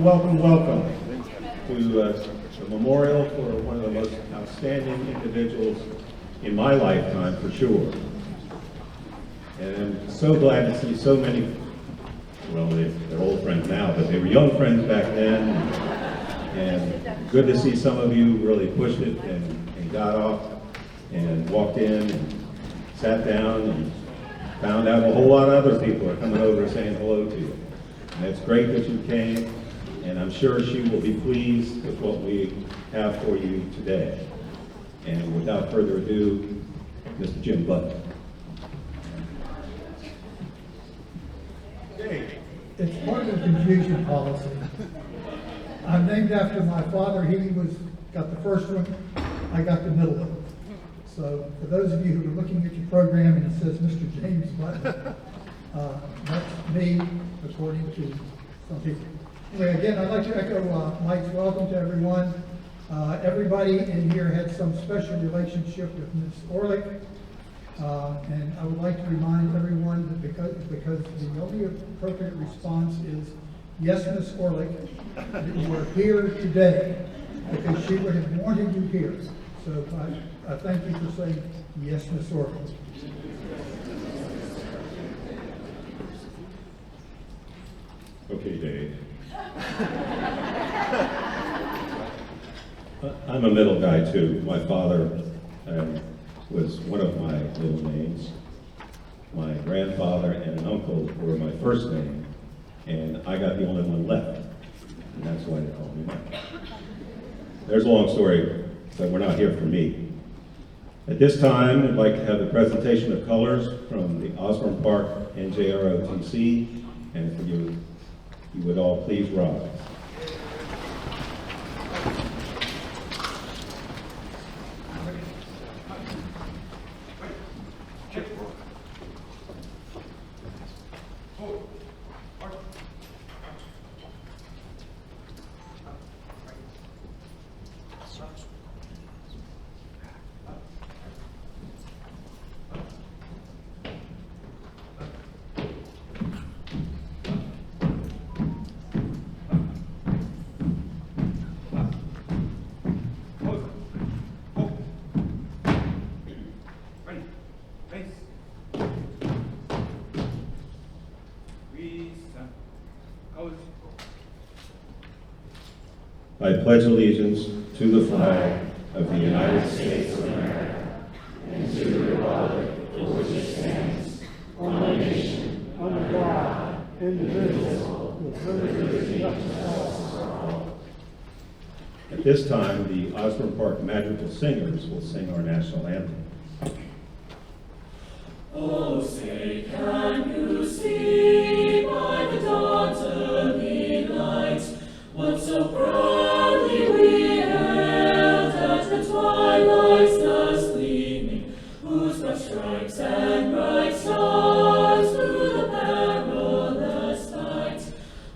welcome to the memorial for one of the most outstanding individuals in my lifetime, for sure. And I'm so glad to see so many, well, they're old friends now, but they were young friends back then. And good to see some of you really pushed it and got off and walked in and sat down and found out a whole lot of other people are coming over saying hello to you. And it's great that you came, and I'm sure she will be pleased with what we have for you today. And without further ado, Mr. Jim Butler. It's part of the confusion policy. I'm named after my father. He got the first one, I got the middle one. So for those of you who are looking at your program and it says Mr. James Butler, that's me, according to some people. Anyway, again, I'd like to echo Mike's welcome to everyone. Everybody in here had some special relationship with Ms. Orlich. And I would like to remind everyone that because the only appropriate response is, yes, Ms. Orlich, that you are here today, because she would have wanted you here. So I thank you for saying, yes, Ms. Orlich. Okay, Dave. I'm a middle guy too. My father was one of my middle names. My grandfather and an uncle were my first name, and I got the only one left, and that's why they call me Mike. There's a long story, but we're not here for me. At this time, I'd like to have the presentation of colors from the Osborne Park NJROTC, and if you would all please rise. I pledge allegiance to the flag of the United States of America and to the republic for which it stands, one nation, under God, indivisible, with liberty and justice for all. At this time, the Osborne Park Madrigal Singers will sing our national anthem. Oh, say, can you see by the dawn's early light what so proudly we hailed at the twilight's last gleaming, whose broad stripes and bright stars through the perilous fight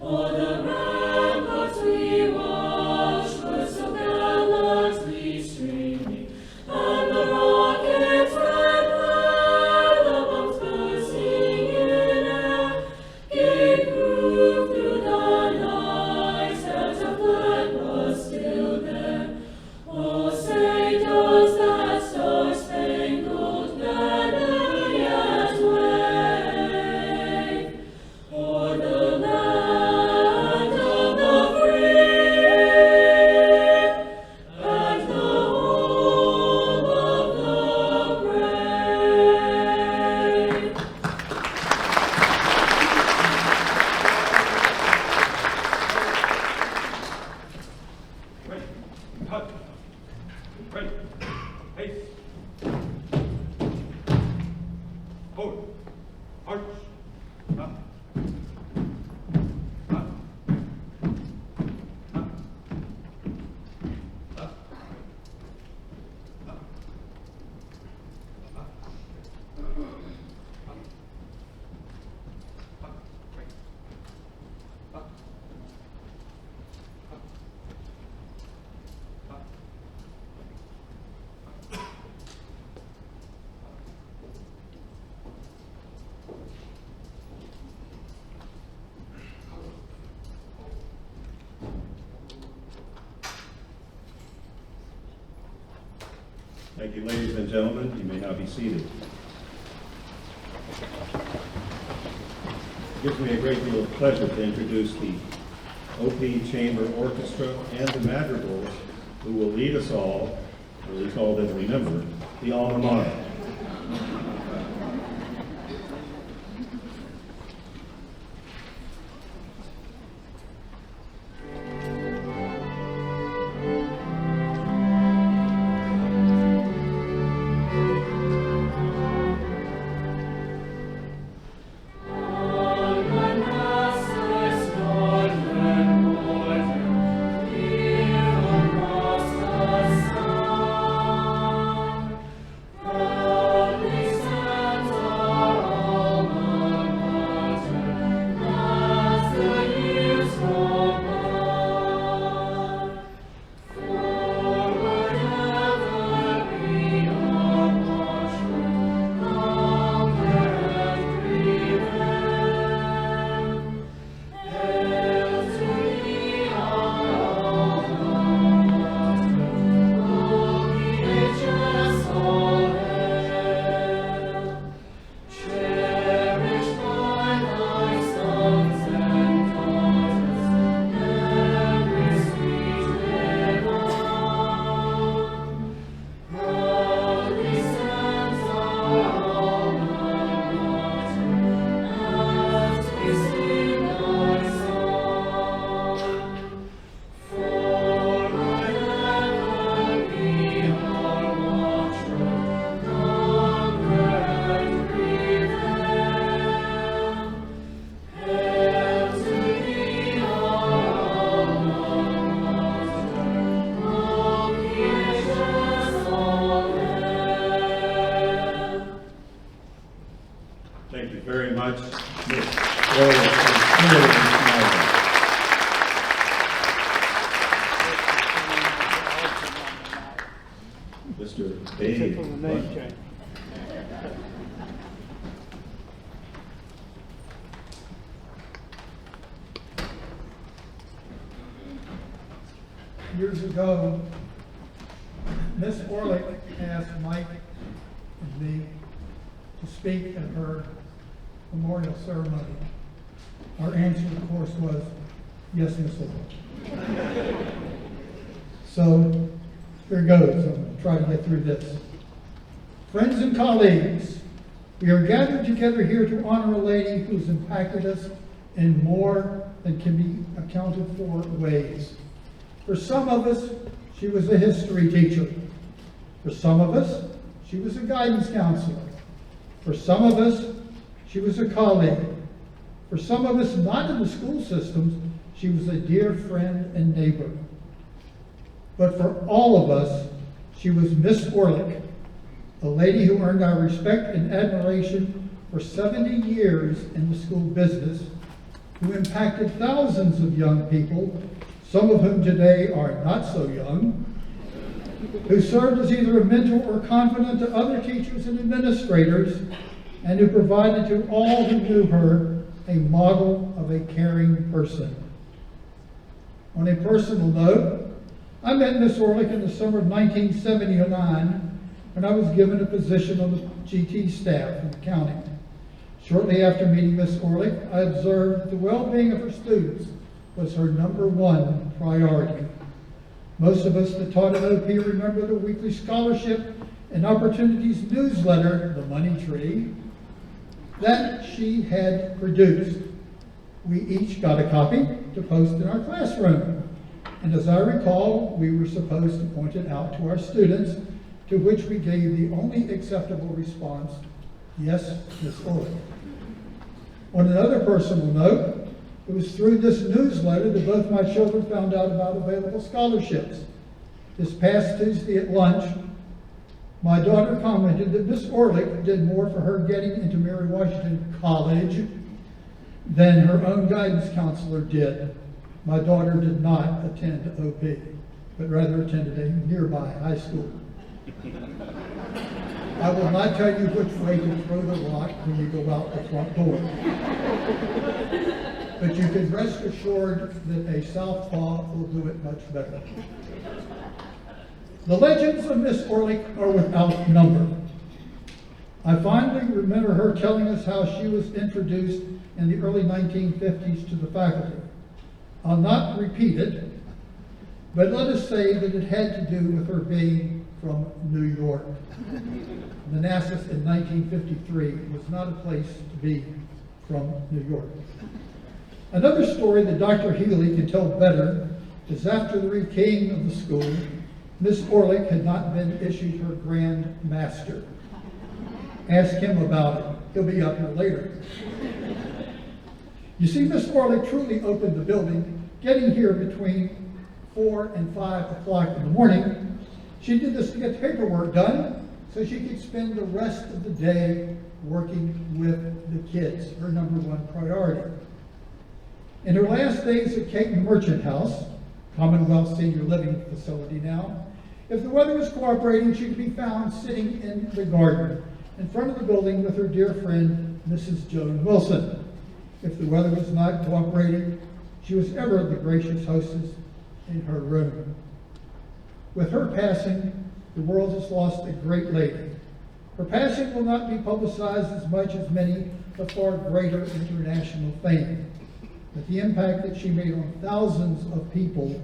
o'er the ramparts we watched were so gallantly streaming, and the rocket's red glare, the bombs bursting in air, Thank you, ladies and gentlemen. You may now be seated. It gives me a great deal of pleasure to introduce the OP Chamber Orchestra and the Madrigals, who will lead us all, or at least all that remember, the alma mater. Thank you very much, Ms. Orlich and Lillian. Mr. Dave Bunt. Years ago, Miss Orlich asked Mike and me to speak at her memorial ceremony. Our answer, of course, was, yes, Miss Orlich. So, here goes. I'm going to try to get through this. Friends and colleagues, we are gathered together here to honor a lady who's impacted us in more than can be accounted for ways. For some of us, she was a history teacher. For some of us, she was a guidance counselor. For some of us, she was a colleague. For some of us not in the school systems, she was a dear friend and neighbor. But for all of us, she was Miss Orlich, a lady who earned our respect and admiration for 70 years in the school business, who impacted thousands of young people, some of whom today are not so young, who served as either a mentor or confidant to other teachers and administrators, and who provided to all who knew her a model of a caring person. On a personal note, I met Miss Orlich in the summer of 1979 when I was given a position on the GT staff in accounting. Shortly after meeting Miss Orlich, I observed that the well-being of her students was her #1 priority. Most of us that taught at OP remember the weekly scholarship and opportunities newsletter, The Money Tree, that she had produced. We each got a copy to post in our classroom. And as I recall, we were supposed to point it out to our students, to which we gave the only acceptable response, yes, Miss Orlich. On another personal note, it was through this newsletter that both my children found out about available scholarships. This past Tuesday at lunch, my daughter commented that Miss Orlich did more for her getting into Mary Washington College than her own guidance counselor did. My daughter did not attend OP, but rather attended a nearby high school. I will not tell you which way to throw the rock when you go out the front door. But you can rest assured that a southpaw will do it much better. The legends of Miss Orlich are without number. I fondly remember her telling us how she was introduced in the early 1950s to the faculty. I'll not repeat it, but let us say that it had to do with her being from New York. Manassas in 1953 was not a place to be from New York. Another story that Dr. Healy can tell better is after the rekeying of the school, Miss Orlich had not been issued her Grand Master. Ask him about it. He'll be up here later. You see, Miss Orlich truly opened the building, getting here between 4 and 5 o'clock in the morning. She did this to get the paperwork done so she could spend the rest of the day working with the kids, her number one priority. In her last days at Caton Merchant House, Commonwealth Senior Living Facility now, if the weather was cooperating, she could be found sitting in the garden in front of the building with her dear friend, Mrs. Joan Wilson. If the weather was not cooperating, she was ever the gracious hostess in her room. With her passing, the world has lost a great lady. Her passing will not be publicized as much as many of far greater international fame, but the impact that she made on thousands of people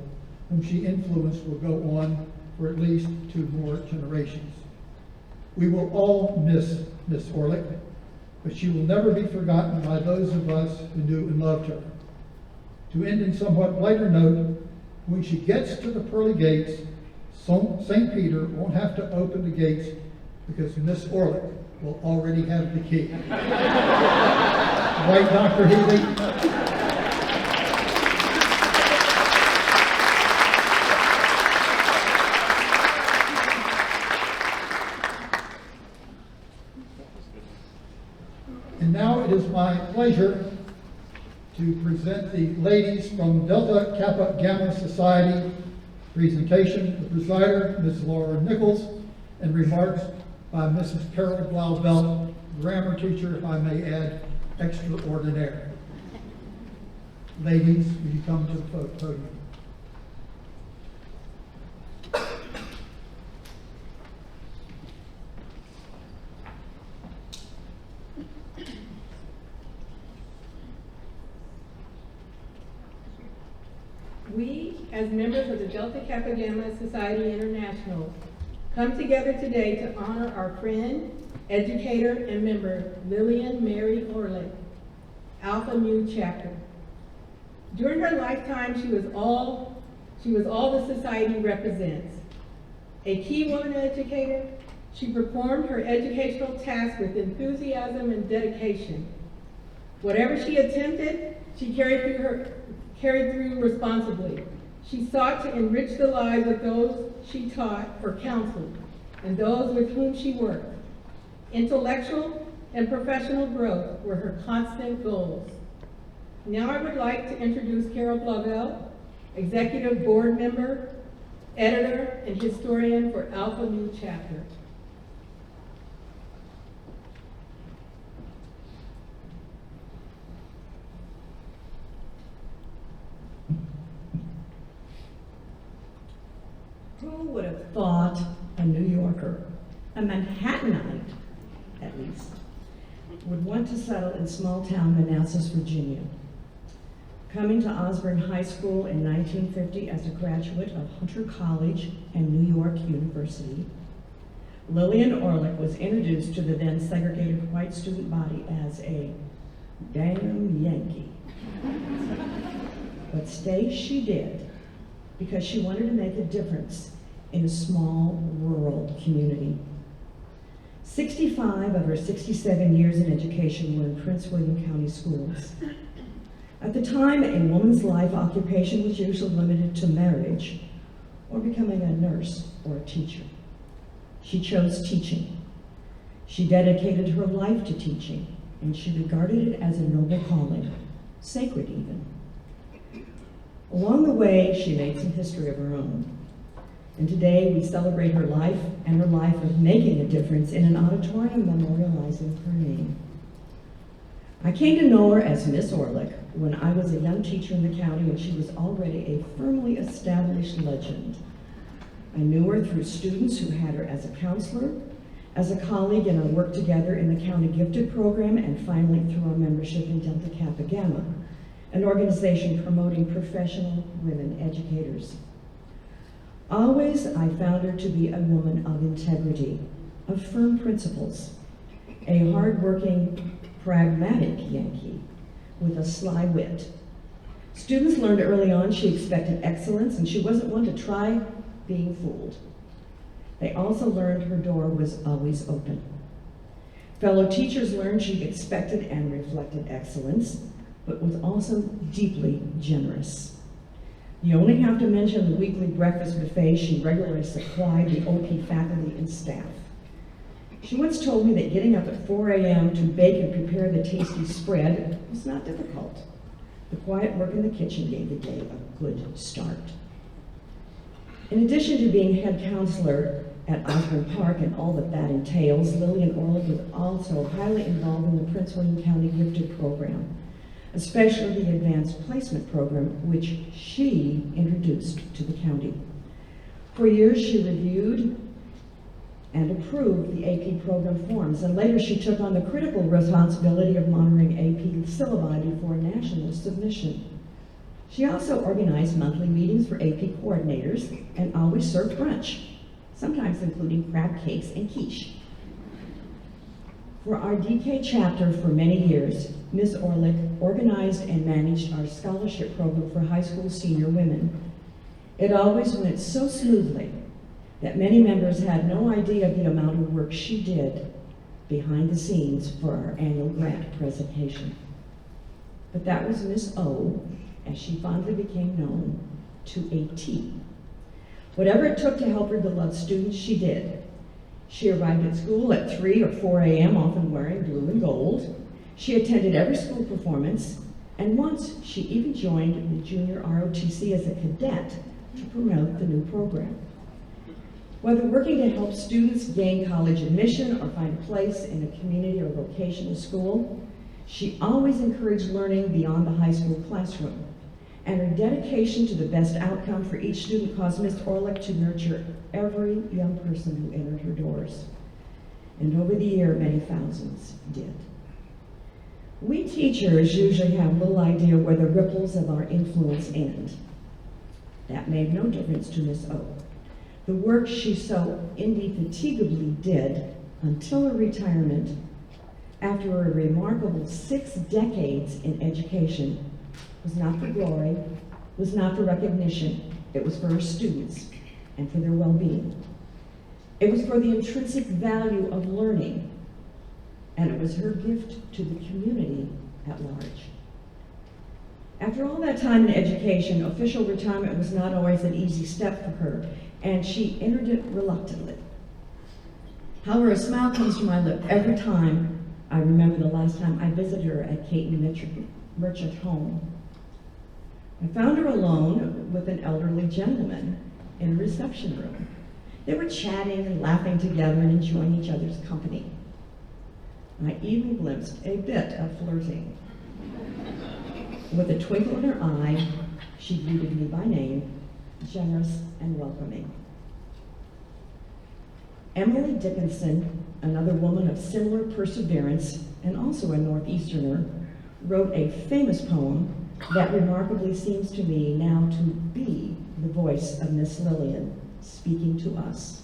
whom she influenced will go on for at least 2 more generations. We will all miss Miss Orlich, but she will never be forgotten by those of us who knew and loved her. To end in somewhat lighter note, when she gets to the pearly gates, St. Peter won't have to open the gates because Miss Orlich will already have the key. Right, Dr. Healy? And now it is my pleasure to present the ladies from Delta Kappa Gamma Society presentation. The presider, Ms. Laura Nichols, and remarks by Mrs. Carol Blauvelt, grammar teacher, if I may add, extraordinaire. Ladies, will you come to the podium? We, as members of the Delta Kappa Gamma Society International, come together today to honor our friend, educator, and member, Lillian Mary Orlich, Alpha Mu Chapter. During her lifetime, she was all the society represents. A key woman educator, she performed her educational task with enthusiasm and dedication. Whatever she attempted, she carried through responsibly. She sought to enrich the lives of those she taught or counseled and those with whom she worked. Intellectual and professional growth were her constant goals. Now I would like to introduce Carol Blauvelt, Executive Board Member, Editor, and Historian for Alpha Mu Chapter. Who would have thought a New Yorker, a Manhattanite at least, would want to settle in small-town Manassas, Virginia? Coming to Osborne High School in 1950 as a graduate of Hunter College and New York University, Lillian Orlich was introduced to the then segregated white student body as a damn Yankee. But stay she did, because she wanted to make a difference in a small rural community. 65 of her 67 years in education were in Prince William County schools. At the time, a woman's life occupation was usually limited to marriage or becoming a nurse or a teacher. She chose teaching. She dedicated her life to teaching, and she regarded it as a noble calling, sacred even. Along the way, she made some history of her own. And today we celebrate her life and her life of making a difference in an auditorium memorializing her name. I came to know her as Miss Orlich when I was a young teacher in the county and she was already a firmly established legend. I knew her through students who had her as a counselor, as a colleague in our work together in the County Gifted Program, and finally through our membership in Delta Kappa Gamma, an organization promoting professional women educators. Always, I found her to be a woman of integrity, of firm principles, a hard-working, pragmatic Yankee with a sly wit. Students learned early on she expected excellence, and she wasn't one to try being fooled. They also learned her door was always open. Fellow teachers learned she expected and reflected excellence, but was also deeply generous. You only have to mention the weekly breakfast buffet she regularly supplied the OP faculty and staff. She once told me that getting up at 4 a.m. to bake and prepare the tasty spread was not difficult. The quiet work in the kitchen gave the day a good start. In addition to being head counselor at Osborne Park and all that that entails, Lillian Orlich was also highly involved in the Prince William County Gifted Program, especially the Advanced Placement Program, which she introduced to the county. For years, she reviewed and approved the AP program forms, and later she took on the critical responsibility of monitoring AP syllabi before national submission. She also organized monthly meetings for AP coordinators and always served brunch, sometimes including crab cakes and quiche. For our DK chapter for many years, Ms. Orlich organized and managed our scholarship program for high school senior women. It always went so smoothly that many members had no idea of the amount of work she did behind the scenes for our annual grant presentation. But that was Miss O, as she fondly became known, to a T. Whatever it took to help her beloved students, she did. She arrived at school at 3 or 4 a.m., often wearing blue and gold. She attended every school performance, and once she even joined the junior ROTC as a cadet to promote the new program. Whether working to help students gain college admission or find a place in a community or vocational school, she always encouraged learning beyond the high school classroom. And her dedication to the best outcome for each student caused Ms. Orlich to nurture every young person who entered her doors. And over the year, many thousands did. We teachers usually have little idea where the ripples of our influence end. That made no difference to Ms. O. The work she so indefatigably did until her retirement, after a remarkable 6 decades in education, was not for glory, was not for recognition. It was for her students and for their well-being. It was for the intrinsic value of learning, and it was her gift to the community at large. After all that time in education, official retirement was not always an easy step for her, and she entered it reluctantly. However, a smile comes to my lip every time I remember the last time I visited her at Caton Merchant Home. I found her alone with an elderly gentleman in a reception room. They were chatting and laughing together and enjoying each other's company. I even glimpsed a bit of flirting. With a twinkle in her eye, she greeted me by name, generous and welcoming. Emily Dickinson, another woman of similar perseverance and also a Northeasterner, wrote a famous poem that remarkably seems to me now to be the voice of Miss Lillian speaking to us.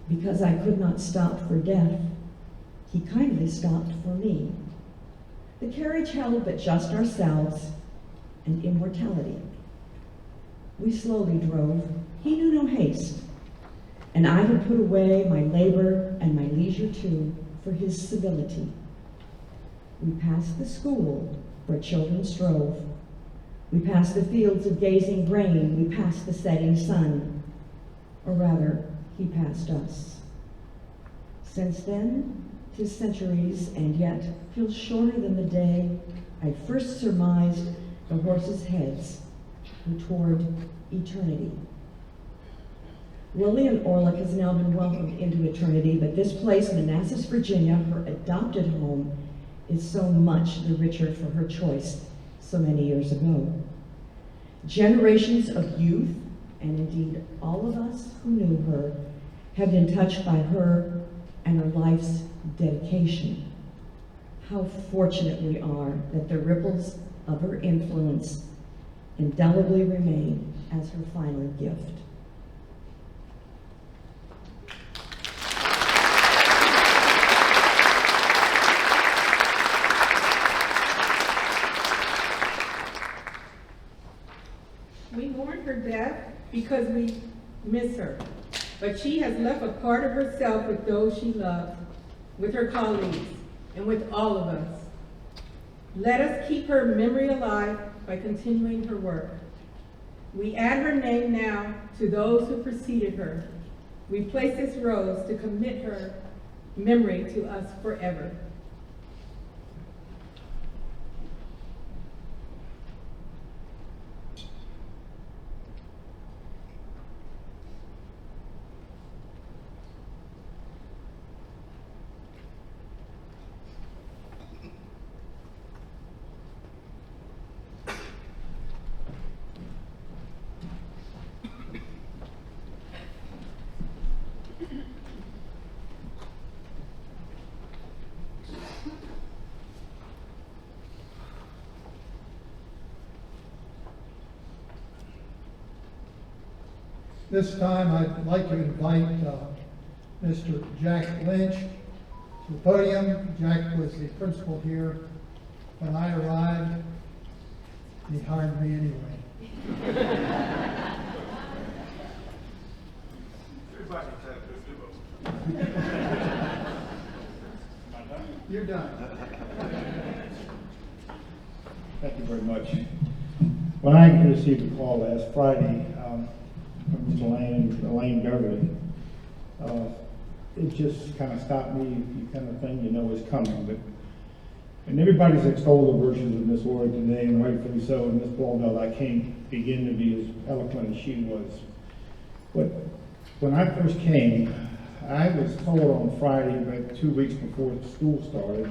Because I could not stop for death, he kindly stopped for me. The carriage held but just ourselves and immortality. We slowly drove, he knew no haste, and I had put away my labor and my leisure too for his civility. We passed the school where children strove. We passed the fields of gazing grain. We passed the setting sun, or rather, he passed us. Since then, 'tis centuries, and yet feels shorter than the day I first surmised the horses' heads were toward eternity. Lillian Orlich has now been welcomed into eternity, but this place, Manassas, Virginia, her adopted home, is so much the richer for her choice so many years ago. Generations of youth and indeed all of us who knew her, have been touched by her and her life's dedication. How fortunate we are that the ripples of her influence indelibly remain as her final gift. We mourn her death because we miss her, but she has left a part of herself with those she loved, with her colleagues, and with all of us. Let us keep her memory alive by continuing her work. We add her name now to those who preceded her. We place this rose to commit her memory to us forever. This time, I'd like to invite Mr. Jack Lynch to the podium. Jack was the principal here when I arrived. He hired me anyway. You're done. Thank you very much. When I received a call last Friday from Mr. Elaine Beverly, it just kind of stopped me. You kind of thing you know is coming. But and everybody's extolled the virtues of Miss Orlich today, and rightfully so. And Miss Baldwell, I can't begin to be as eloquent as she was. But when I first came, I was told on Friday, about 2 weeks before school started,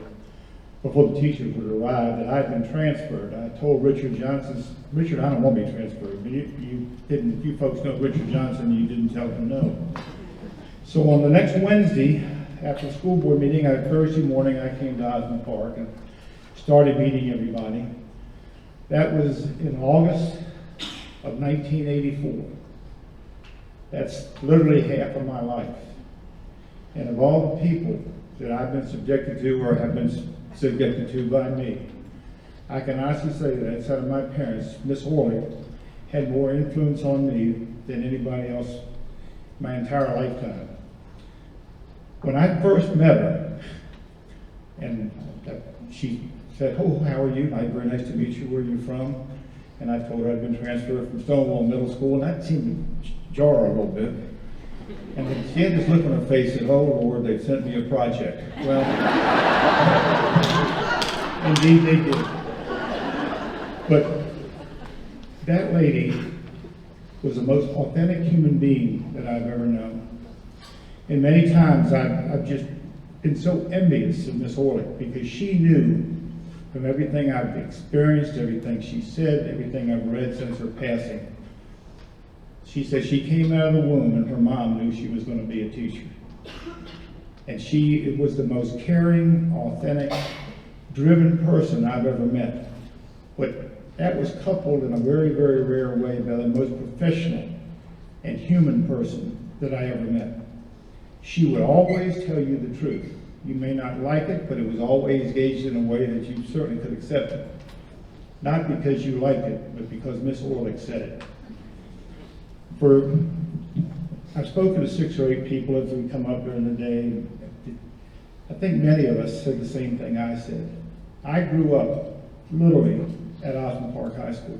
before the teachers would arrive, that I'd been transferred. I told Richard Johnson, Richard, I don't want to be transferred, but you didn't, if you folks know Richard Johnson, you didn't tell him no. So on the next Wednesday, after the school board meeting, Thursday morning, I came to Osmond Park and started meeting everybody. That was in August of 1984. That's literally half of my life. And of all the people that I've been subjected to or have been subjected to by me, I can honestly say that outside of my parents, Miss Orlich had more influence on me than anybody else my entire lifetime. When I first met her, and she said, "Oh, how are you? Very nice to meet you. Where are you from?" And I told her I'd been transferred from Stonewall Middle School, and that seemed to jar her a little bit. And then she had this look on her face and, "Oh Lord, they sent me a project." Well, indeed they did. But that lady was the most authentic human being that I've ever known. And many times I've just been so envious of Miss Orlich because she knew from everything I've experienced, everything she said, everything I've read since her passing. She said she came out of the womb and her mom knew she was going to be a teacher. And she was the most caring, authentic, driven person I've ever met. But that was coupled in a very, very rare way by the most professional and human person that I ever met. She would always tell you the truth. You may not like it, but it was always gauged in a way that you certainly could accept it. Not because you liked it, but because Miss Orlich said it. I've spoken to 6 or 8 people as we come up during the day. I think many of us said the same thing I said. I grew up literally at Osmond Park High School.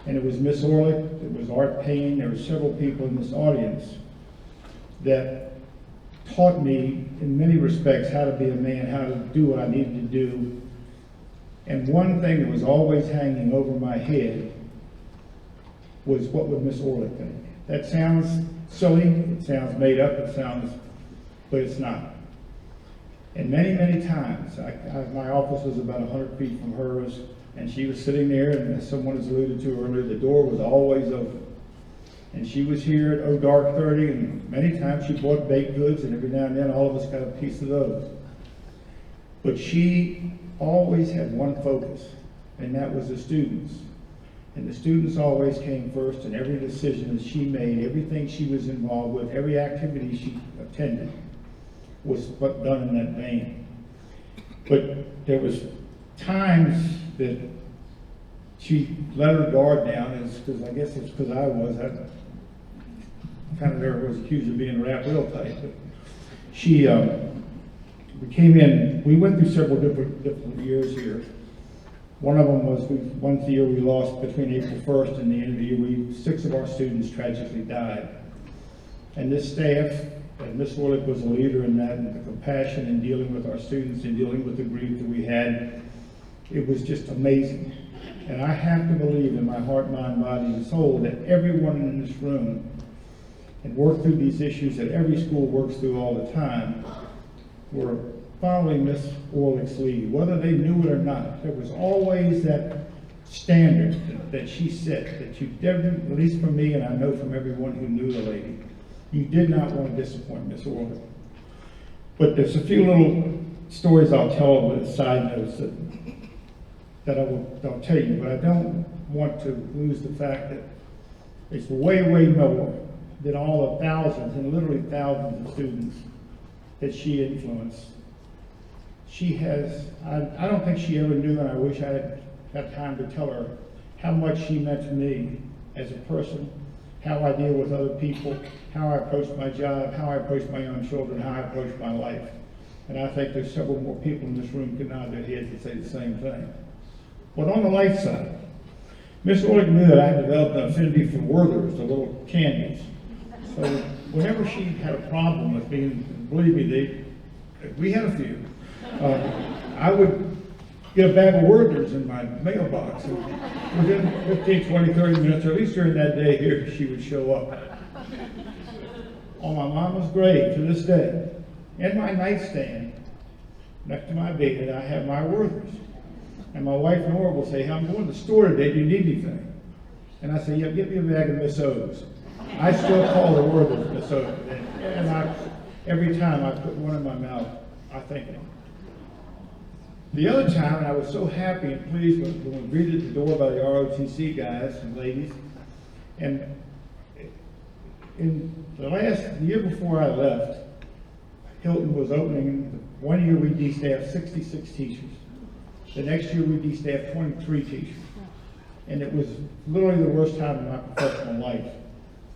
And it was Miss Orlich, it was Art Payne, there were several people in this audience that taught me in many respects how to be a man, how to do what I needed to do. And one thing that was always hanging over my head was, what would Miss Orlich think? That sounds silly, it sounds made up, but it's not. And many, many times, my office was about 100 feet from hers, and she was sitting there, and as someone has alluded to earlier, the door was always open. And she was here at dark 30, and many times she bought baked goods, and every now and then all of us got a piece of those. But she always had one focus, and that was the students. And the students always came first in every decision that she made, everything she was involved with, every activity she attended was done in that vein. But there was times that she let her guard down, because I guess it's because I kind of never was accused of being wrapped real tight. But she, we came in, we went through several different years here. One of them was, one year we lost between April 1st and the end of the year, 6 of our students tragically died. And this staff, and Ms. Orlich was a leader in that, and the compassion in dealing with our students and dealing with the grief that we had, it was just amazing. And I have to believe in my heart, mind, body, and soul that everyone in this room and worked through these issues that every school works through all the time were following Ms. Orlich's lead, whether they knew it or not. There was always that standard that she set, that you never, at least for me, and I know from everyone who knew the lady, you did not want to disappoint Ms. Orlich. But there's a few little stories I'll tell with side notes that I'll tell you, but I don't want to lose the fact that it's way, way more than all the thousands and literally thousands of students that she influenced. She has, I don't think she ever knew, and I wish I had time to tell her how much she meant to me as a person, how I deal with other people, how I approach my job, how I approach my own children, how I approach my life. And I think there's several more people in this room could nod their heads and say the same thing. But on the light side, Ms. Orlich knew that I had developed an affinity for Werther's, the little candies. So whenever she had a problem with me, and believe me, we had a few, I would get a bag of Werther's in my mailbox, and within 15, 20, 30 minutes, or at least during that day here, she would show up. On my mama's grave to this day, in my nightstand, next to my bed, I have my Werther's. And my wife Nora will say, hey, I'm going to the store today, do you need anything? And I say, yeah, get me a bag of Miss O's. I still call the Werther's Miss O's. And every time I put one in my mouth, I thank them. The other time, and I was so happy and pleased when we greeted at the door by the ROTC guys and ladies, and in the year before I left, Hilton was opening. One year we de-staffed 66 teachers. The next year we de-staffed 23 teachers. And it was literally the worst time in my professional life.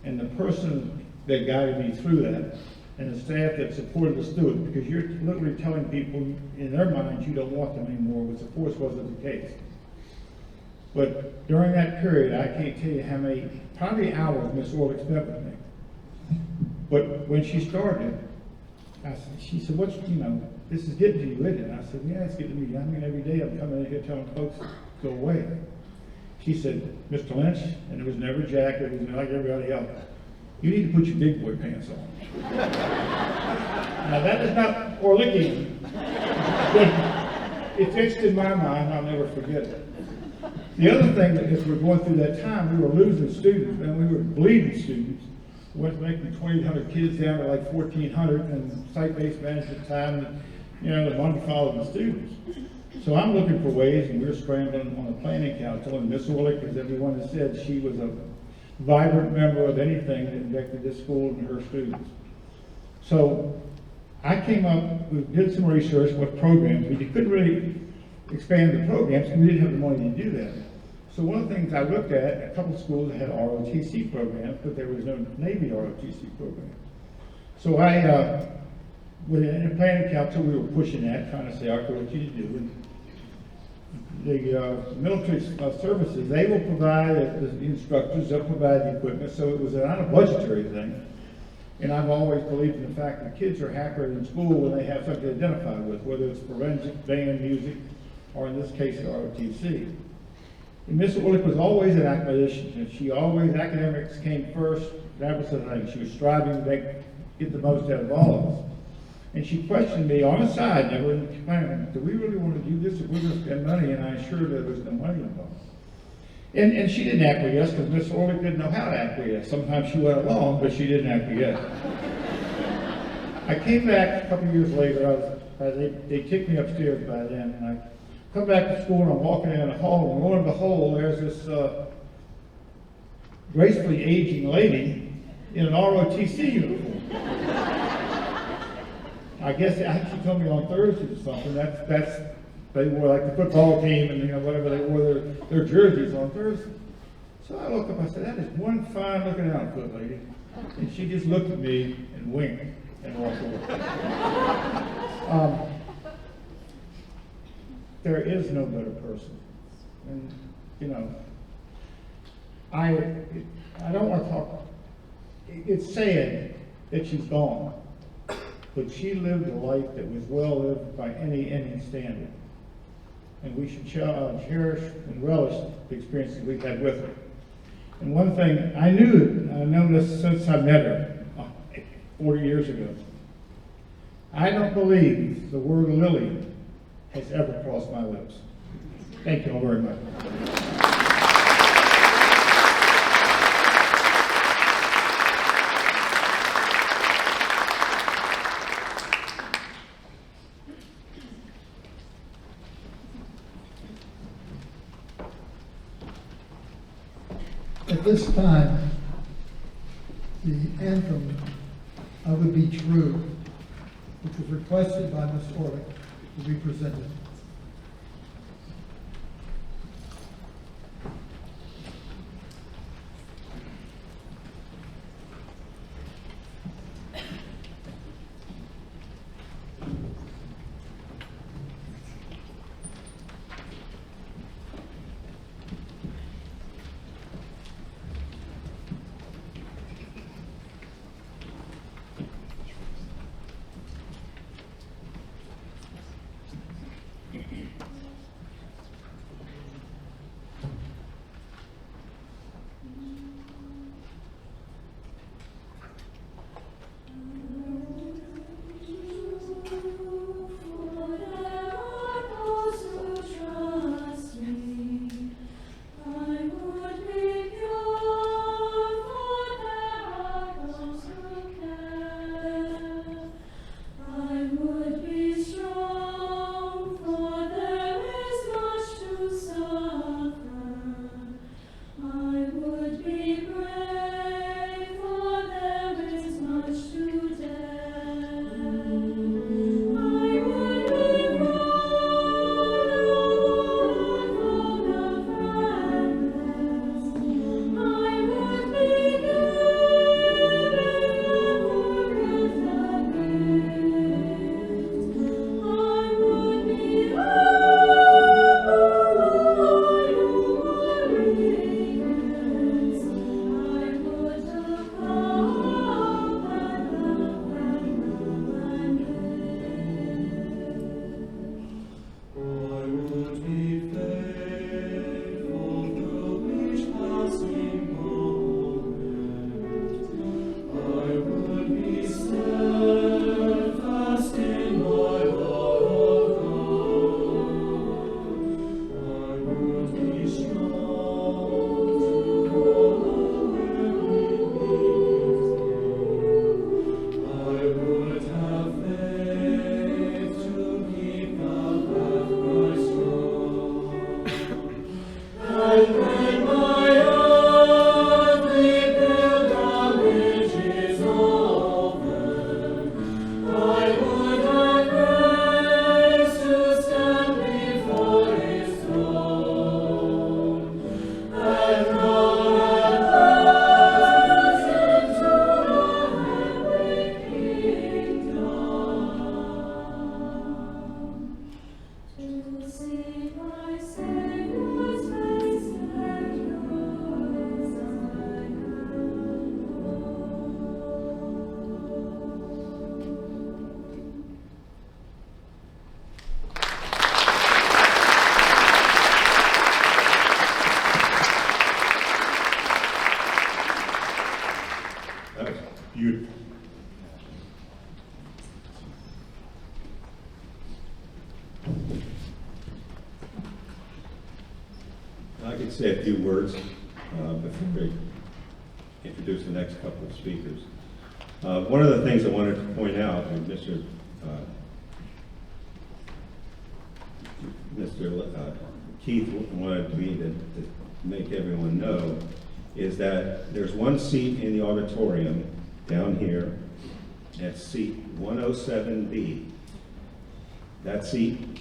And the person that guided me through that, and the staff that supported us through it, because you're literally telling people in their minds you don't want them anymore, which of course wasn't the case. But during that period, I can't tell you how many, probably hours Miss Orlich spent with me. But when she started, she said, what's, this is getting to you, isn't it? I said, yeah, it's getting to me. I mean, every day I'm coming in here telling folks to go away. She said, Mr. Lynch, and it was never Jack, it was like everybody else, you need to put your big boy pants on. Now that is not Orlichian, but it fixed in my mind, I'll never forget it. The other thing that as we were going through that time, we were losing students, and we were bleeding students. We went from making 2,800 kids down to like 1,400, and site-based management time, the money followed the students. So I'm looking for ways, and we're scrambling on the planning council, and Miss Orlich, as everyone has said, she was a vibrant member of anything that affected this school and her students. So I came up, we did some research, what programs, we couldn't really expand the programs because we didn't have the money to do that. So one of the things I looked at, a couple of schools that had ROTC programs, but there was no Navy ROTC program. So in the planning council, we were pushing that, trying to say, okay, what you need to do. And the military services, they will provide the instructors, they'll provide the equipment, so it was not a budgetary thing. And I've always believed in the fact that kids are happier in school when they have something to identify with, whether it's forensic, band, music, or in this case, ROTC. And Miss Orlich was always an academician, and she always, academics came first. That was the thing. She was striving to get the most out of all of us. And she questioned me on the side, never in planning, do we really want to do this if we're going to spend money? And I assured her there was no money involved. And she didn't acquiesce because Miss Orlich didn't know how to acquiesce. Sometimes she went along, but she didn't acquiesce. I came back a couple years later. They kicked me upstairs by then, and I come back to school and I'm walking in the hall, and lo and behold, there's this gracefully aging lady in an ROTC uniform. I guess she told me on Thursday or something. They wore like the football team and whatever they wore their jerseys on Thursday. So I looked up. I said, "That is one fine looking outfit, lady." And she just looked at me and winked and walked away. There is no better person, and I don't want to talk. It's sad that she's gone, but she lived a life that was well lived by any standard. And we should cherish and relish the experiences we've had with her. And one thing, I've known this since I met her 40 years ago. I don't believe the word Lillian has ever crossed my lips. Thank you all very much. At this time, the anthem, "I Would Be True," which was requested by Ms. Orlich, will be presented. Beautiful. I could say a few words before we introduce the next couple of speakers. One of the things I wanted to point out, and Mr. Keith wanted me to make everyone know, is that there's one seat in the auditorium down here, that's seat 107B. That seat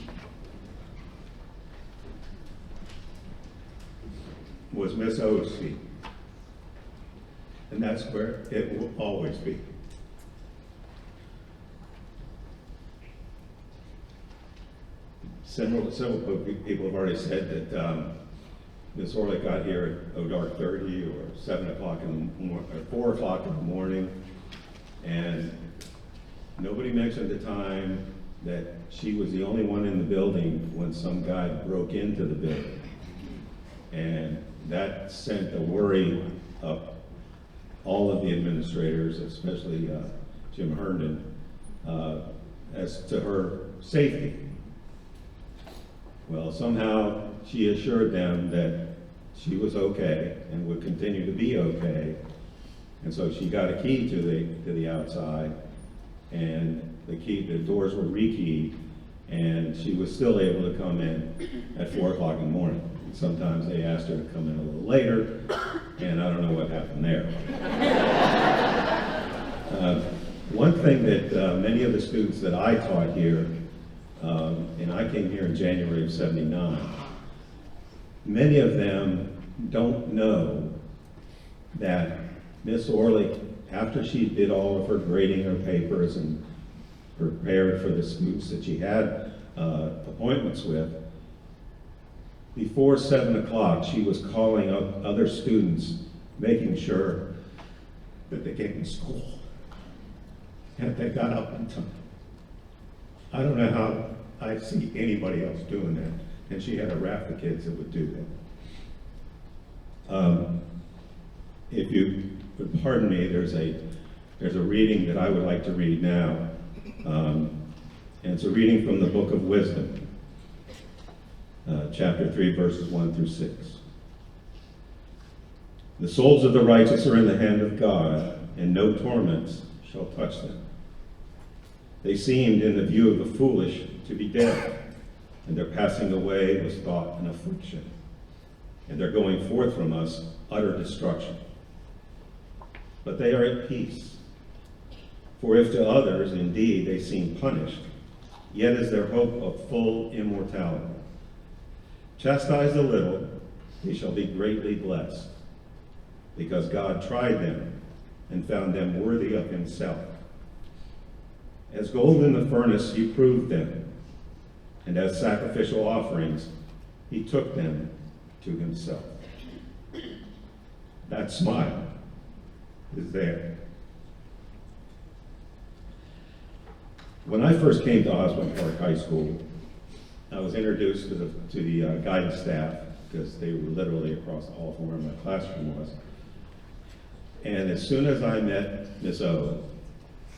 was Miss O's seat. And that's where it will always be. Several people have already said that Ms. Orlich got here at dark 30 or 7 o'clock in the morning, or 4 o'clock in the morning, and nobody mentioned the time that she was the only one in the building when some guy broke into the building. And that sent a worry up all of the administrators, especially Jim Herndon, as to her safety. Well, somehow she assured them that she was okay and would continue to be okay. And so she got a key to the outside, and the doors were rekeyed, and she was still able to come in at 4 o'clock in the morning. Sometimes they asked her to come in a little later, and I don't know what happened there. One thing that many of the students that I taught here, and I came here in January of '79, many of them don't know that Miss Orlich, after she did all of her grading her papers and prepared for the students that she had appointments with, before 7 o'clock, she was calling up other students, making sure that they came to school and that they got up on time. I don't know how I see anybody else doing that, and she had a raft of kids that would do that. If you would pardon me, there's a reading that I would like to read now, and it's a reading from the Book of Wisdom. Chapter 3, verses 1 through 6. The souls of the righteous are in the hand of God, and no torments shall touch them. They seemed, in the view of the foolish, to be dead, and their passing away was thought an affliction, and their going forth from us utter destruction. But they are at peace. For if to others, indeed, they seem punished, yet is their hope of full immortality. Chastised a little, they shall be greatly blessed, because God tried them and found them worthy of himself. As gold in the furnace, he proved them, and as sacrificial offerings, he took them to himself. That smile is there. When I first came to Osborne Park High School, I was introduced to the guidance staff, because they were literally across the hall from where my classroom was. And as soon as I met Miss O,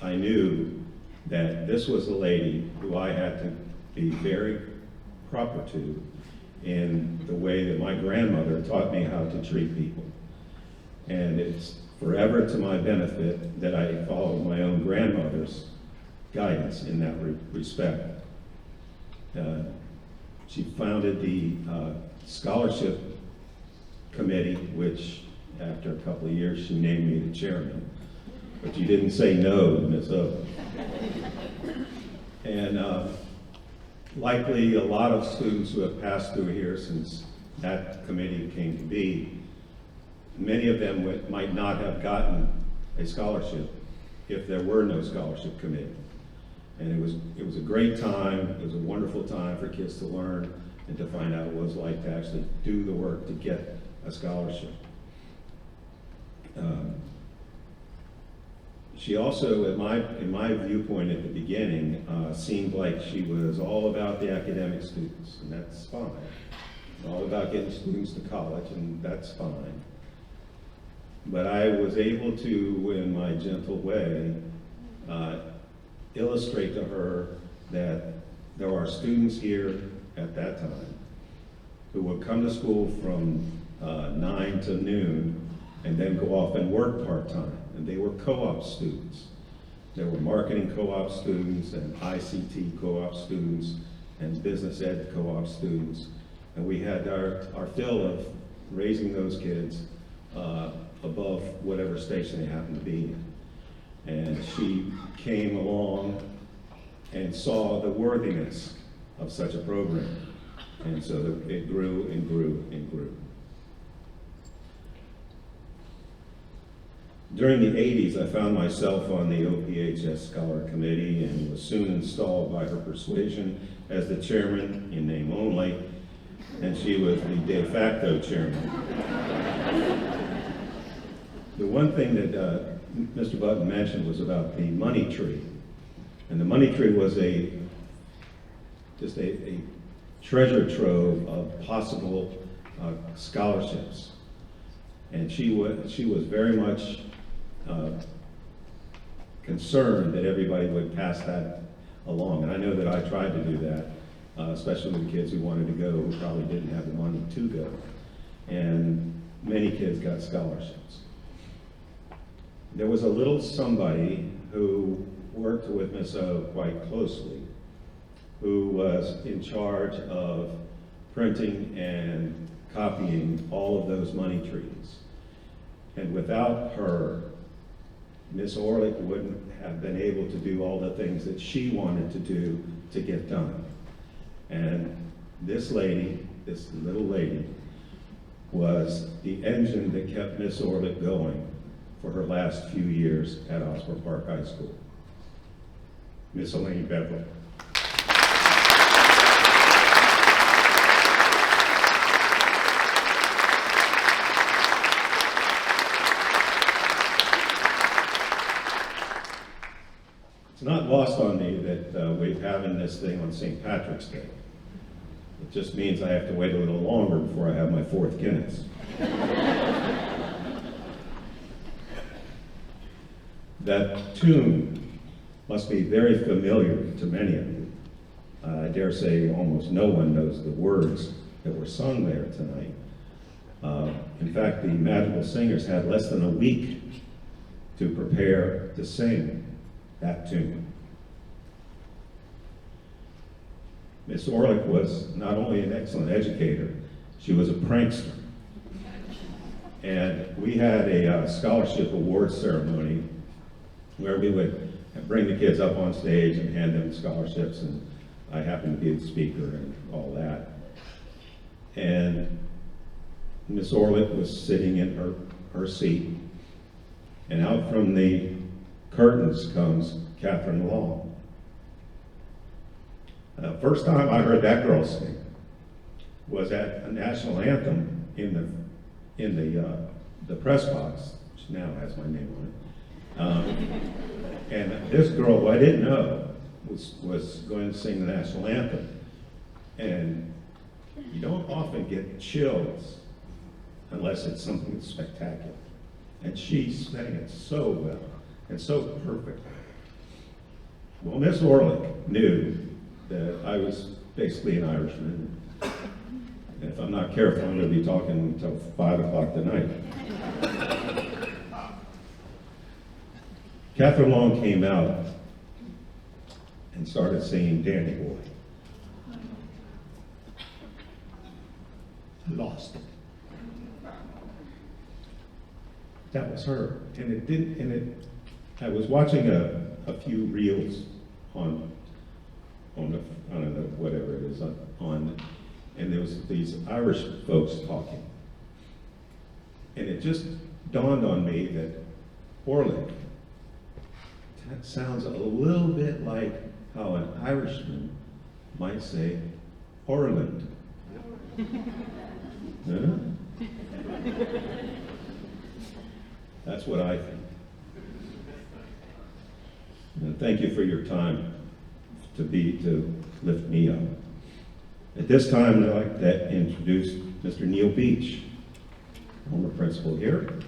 I knew that this was a lady who I had to be very proper to in the way that my grandmother taught me how to treat people. And it's forever to my benefit that I follow my own grandmother's guidance in that respect. She founded the scholarship committee, which after a couple of years, she named me the chairman. But she didn't say no to Miss O. And likely a lot of students who have passed through here since that committee came to be, many of them might not have gotten a scholarship if there were no scholarship committee. And it was a great time, it was a wonderful time for kids to learn and to find out what it was like to actually do the work to get a scholarship. She also, in my viewpoint at the beginning, seemed like she was all about the academic students, and that's fine. All about getting students to college, and that's fine. But I was able to, in my gentle way, illustrate to her that there are students here at that time who would come to school from 9 to noon, and then go off and work part-time. And they were co-op students. There were marketing co-op students and ICT co-op students and business ed co-op students. And we had our fill of raising those kids above whatever station they happened to be in. And she came along and saw the worthiness of such a program. And so it grew and grew and grew. During the 80s, I found myself on the OPHS Scholar Committee and was soon installed by her persuasion as the chairman in name only, and she was the de facto chairman. The one thing that Mr. Button mentioned was about the money tree. And the money tree was just a treasure trove of possible scholarships. And she was very much concerned that everybody would pass that along. And I know that I tried to do that, especially with the kids who wanted to go, who probably didn't have the money to go. And many kids got scholarships. There was a little somebody who worked with Miss O quite closely, who was in charge of printing and copying all of those money trees. And without her, Miss Orlich wouldn't have been able to do all the things that she wanted to do to get done. And this lady, this little lady, was the engine that kept Miss Orlich going for her last few years at Osborne Park High School. Miss Elaine Beverly. It's not lost on me that we're having this thing on St. Patrick's Day. It just means I have to wait a little longer before I have my 4th Guinness. That tune must be very familiar to many of you. I dare say almost no one knows the words that were sung there tonight. In fact, the Magical Singers had less than a week to prepare to sing that tune. Miss Orlich was not only an excellent educator, she was a prankster. And we had a scholarship award ceremony where we would bring the kids up on stage and hand them scholarships, and I happened to be the speaker and all that. And Miss Orlich was sitting in her seat, and out from the curtains comes Catherine Long. First time I heard that girl sing was at a national anthem in the press box, which now has my name on it. And this girl, who I didn't know, was going to sing the national anthem. And you don't often get chills unless it's something spectacular. And she sang it so well and so perfect. Well, Miss Orlich knew that I was basically an Irishman. And if I'm not careful, I'm going to be talking until 5 o'clock tonight. Catherine Long came out and started singing Danny Boy. I lost it. That was her. And it didn't, and it, I was watching a few reels on the, I don't know, whatever it is, on, and there was these Irish folks talking. And it just dawned on me that Orlich, that sounds a little bit like how an Irishman might say Orland. Huh? That's what I think. And thank you for your time to lift me up. At this time, I'd like to introduce Mr. Neil Beach, former principal here.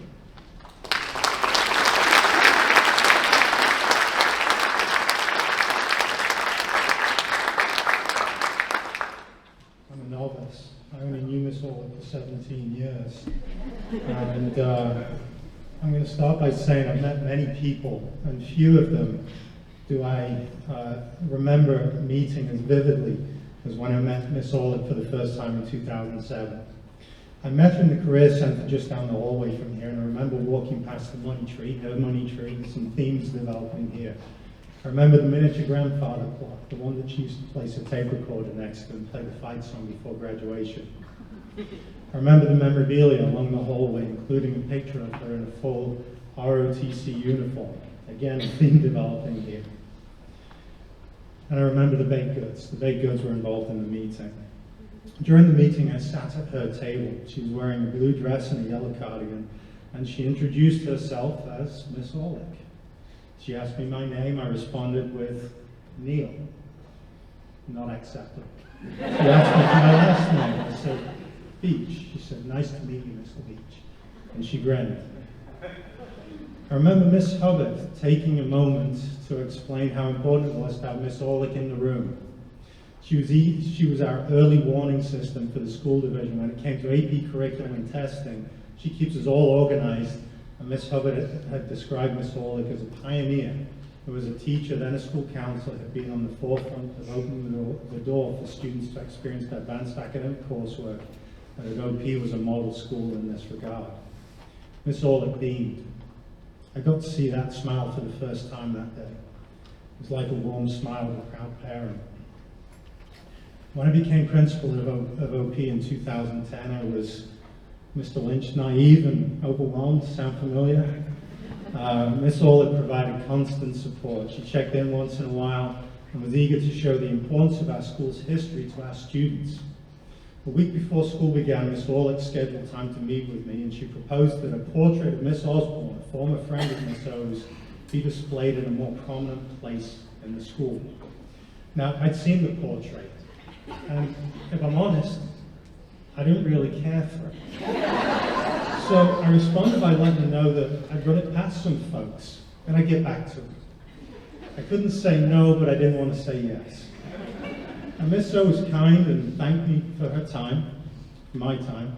I'm a novice. I only knew Miss Orlich for 17 years. And I'm going to start by saying I've met many people, and few of them do I remember meeting as vividly as when I met Miss Orlich for the first time in 2007. I met her in the Career Centre just down the hallway from here, and I remember walking past the money tree, her money tree, and some themes developing here. I remember the miniature grandfather clock, the one that she used to place a tape recorder next to and play the fight song before graduation. I remember the memorabilia along the hallway, including a picture of her in a full ROTC uniform. Again, a theme developing here. And I remember the baked goods. The baked goods were involved in the meeting. During the meeting, I sat at her table. She was wearing a blue dress and a yellow cardigan, and she introduced herself as Miss Orlich. She asked me my name. I responded with Neil. Not acceptable. She asked me for my last name. I said, Beach. She said, nice to meet you, Mr. Beach. And she grinned. I remember Miss Hubbard taking a moment to explain how important it was to have Miss Orlich in the room. She was our early warning system for the school division. When it came to AP curriculum and testing, she keeps us all organized. And Miss Hubbard had described Miss Orlich as a pioneer who was a teacher, then a school counselor, had been on the forefront of opening the door for students to experience advanced academic coursework, and that OP was a model school in this regard. Miss Orlich beamed. I got to see that smile for the first time that day. It was like a warm smile of a proud parent. When I became principal of OP in 2010, I was Mr. Lynch, naive and overwhelmed. Sound familiar? Miss Orlich provided constant support. She checked in once in a while and was eager to show the importance of our school's history to our students. A week before school began, Miss Orlich scheduled time to meet with me, and she proposed that a portrait of Miss Osborne, a former friend of Miss O's, be displayed in a more prominent place in the school. Now, I'd seen the portrait, and if I'm honest, I didn't really care for it. So I responded by letting her know that I'd run it past some folks, and I'd get back to them. I couldn't say no, but I didn't want to say yes. And Miss O was kind and thanked me for her time, my time.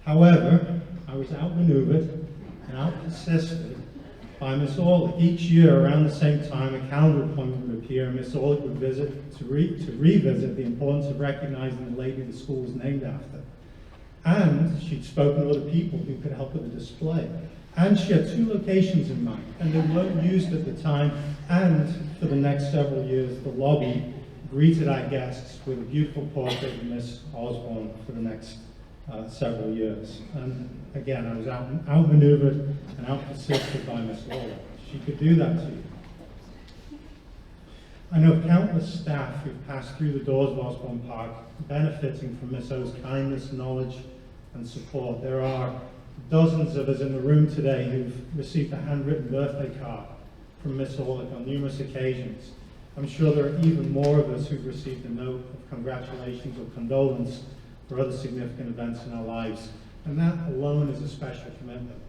However, I was outmaneuvered and out-persisted by Miss Orlich. Each year, around the same time, a calendar appointment would appear, and Miss Orlich would visit to revisit the importance of recognizing the lady the school was named after. And she'd spoken to other people who could help with the display. And she had 2 locations in mind, and they weren't used at the time. And for the next several years, the lobby greeted our guests with a beautiful portrait of Miss Osborne for the next several years. And again, I was outmaneuvered and out-persisted by Miss Orlich. She could do that to you. I know countless staff who've passed through the doors of Osborne Park benefiting from Miss O's kindness, knowledge, and support. There are dozens of us in the room today who've received a handwritten birthday card from Miss Orlich on numerous occasions. I'm sure there are even more of us who've received a note of congratulations or condolence for other significant events in our lives, and that alone is a special commitment.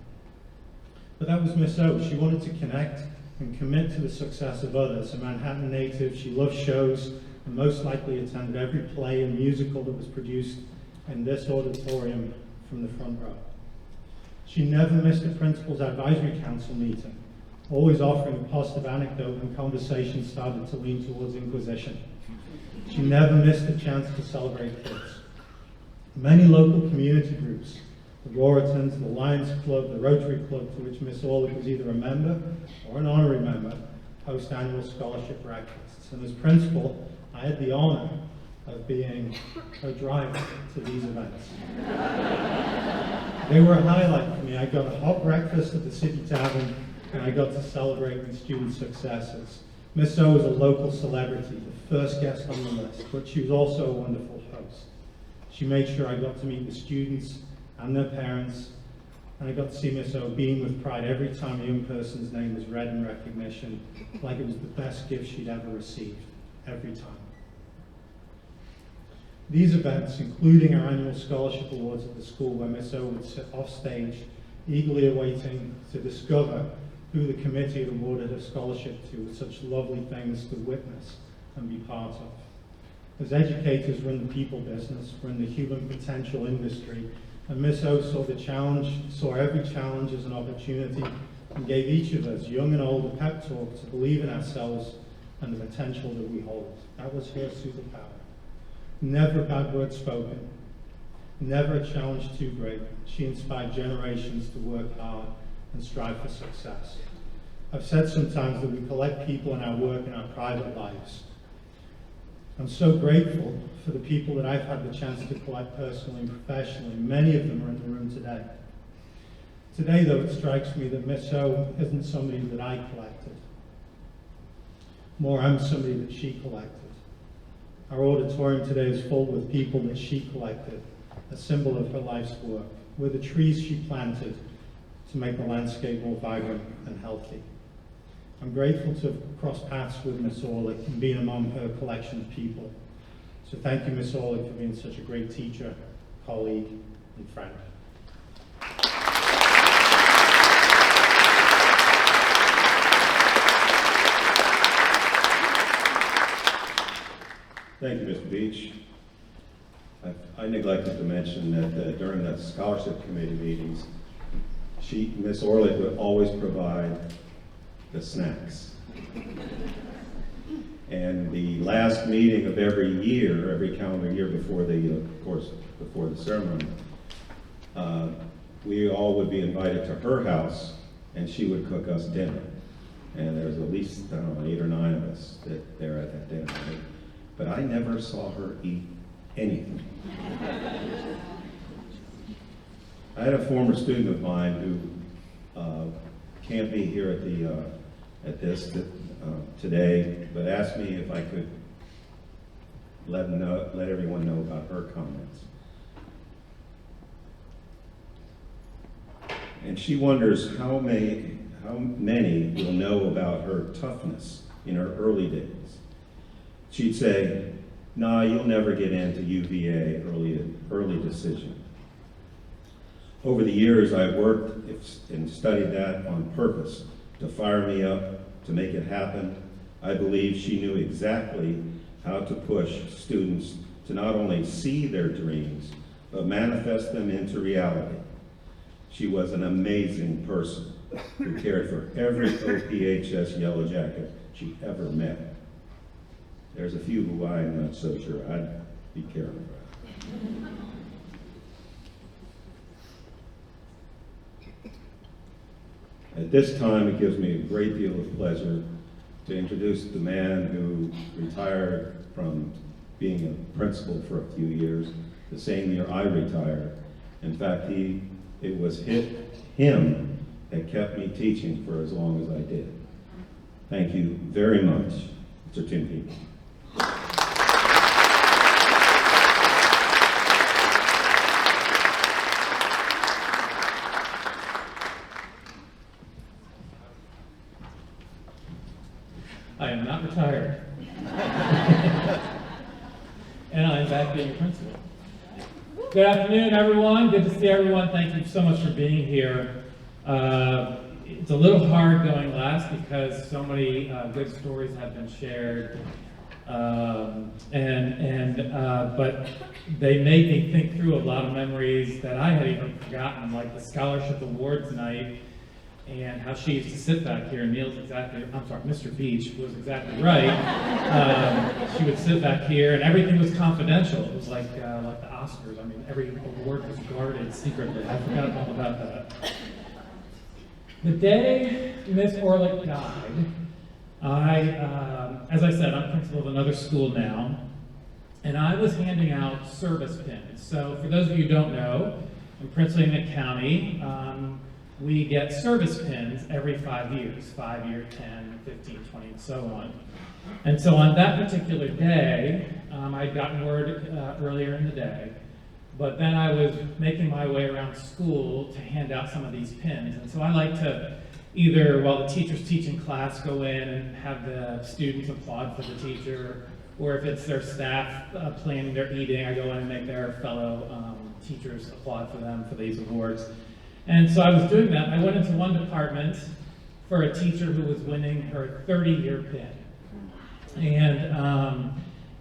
But that was Miss O. She wanted to connect and commit to the success of others. A Manhattan native, she loved shows and most likely attended every play and musical that was produced in this auditorium from the front row. She never missed a principal's advisory council meeting, always offering a positive anecdote when conversation started to lean towards Inquisition. She never missed a chance to celebrate kids. Many local community groups, the Roratons, the Lions Club, the Rotary Club, to which Miss Orlich was either a member or an honorary member, host annual scholarship breakfasts. And as principal, I had the honor of being a driver to these events. They were a highlight for me. I got a hot breakfast at the City Tavern, and I got to celebrate with student successes. Miss O was a local celebrity, the first guest on the list, but she was also a wonderful host. She made sure I got to meet the students and their parents, and I got to see Miss O beam with pride every time a young person's name was read in recognition, like it was the best gift she'd ever received, every time. These events, including our annual scholarship awards at the school, where Miss O would sit off stage, eagerly awaiting to discover who the committee had awarded a scholarship to, with such lovely things to witness and be part of. As educators, we're in the people business, we're in the human potential industry, And Miss O saw every challenge as an opportunity and gave each of us, young and old, a pep talk to believe in ourselves and the potential that we hold. That was her superpower. Never a bad word spoken, never a challenge too great. She inspired generations to work hard and strive for success. I've said sometimes that we collect people in our work and our private lives. I'm so grateful for the people that I've had the chance to collect personally and professionally. Many of them are in the room today. Today, though, it strikes me that Miss O isn't somebody that I collected. More, I'm somebody that she collected. Our auditorium today is full with people that she collected, a symbol of her life's work. We're the trees she planted to make the landscape more vibrant and healthy. I'm grateful to have crossed paths with Miss Orlich and been among her collection of people. So thank you, Miss Orlich, for being such a great teacher, colleague, and friend. Thank you, Mr. Beach. I neglected to mention that during the scholarship committee meetings, Miss Orlich would always provide the snacks. And the last meeting of every year, every calendar year before before the ceremony, we all would be invited to her house, and she would cook us dinner. And there was at least, I don't know, 8 or 9 of us there at that dinner. But I never saw her eat anything. I had a former student of mine who can't be here at this today, but asked me if I could let everyone know about her comments. And she wonders how many will know about her toughness in her early days. She'd say, "Nah, you'll never get into UVA early decision." Over the years, I worked and studied that on purpose to fire me up, to make it happen. I believe she knew exactly how to push students to not only see their dreams, but manifest them into reality. She was an amazing person who cared for every OPHS Yellow Jacket she ever met. There's a few who I'm not so sure I'd be caring about. At this time, it gives me a great deal of pleasure to introduce the man who retired from being a principal for a few years, the same year I retired. In fact, it was him that kept me teaching for as long as I did. Thank you very much, Mr. Tim Peake. I am not retired. And I'm back being a principal. Good afternoon, everyone. Good to see everyone. Thank you so much for being here. It's a little hard going last because so many good stories have been shared. But they made me think through a lot of memories that I had even forgotten, like the scholarship awards night, and how she used to sit back here, and Mr. Beach was exactly right. She would sit back here, and everything was confidential. It was like the Oscars. I mean, every award was guarded secretly. I forgot all about that. The day Miss Orlich died, as I said, I'm principal of another school now, and I was handing out service pins. So for those of you who don't know, in Prince William County, we get service pins every 5 years, 5 year, 10, 15, 20, and so on. And so on that particular day, I'd gotten word earlier in the day, but then I was making my way around school to hand out some of these pins. And so I like to either, while the teacher's teaching class, go in and have the students applaud for the teacher, or if it's their staff planning their eating, I go in and make their fellow teachers applaud for them for these awards. And so I was doing that. I went into one department for a teacher who was winning her 30-year pin.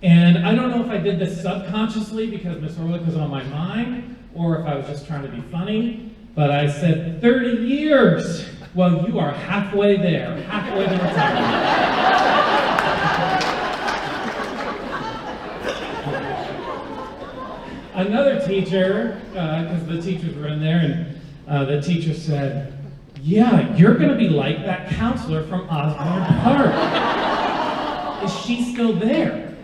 And I don't know if I did this subconsciously because Ms. Orlich was on my mind, or if I was just trying to be funny, but I said, 30 years! Well, you are halfway there, halfway to retirement. Another teacher, because the teachers were in there, and the teacher said, yeah, you're going to be like that counselor from Osborne Park. Is she still there?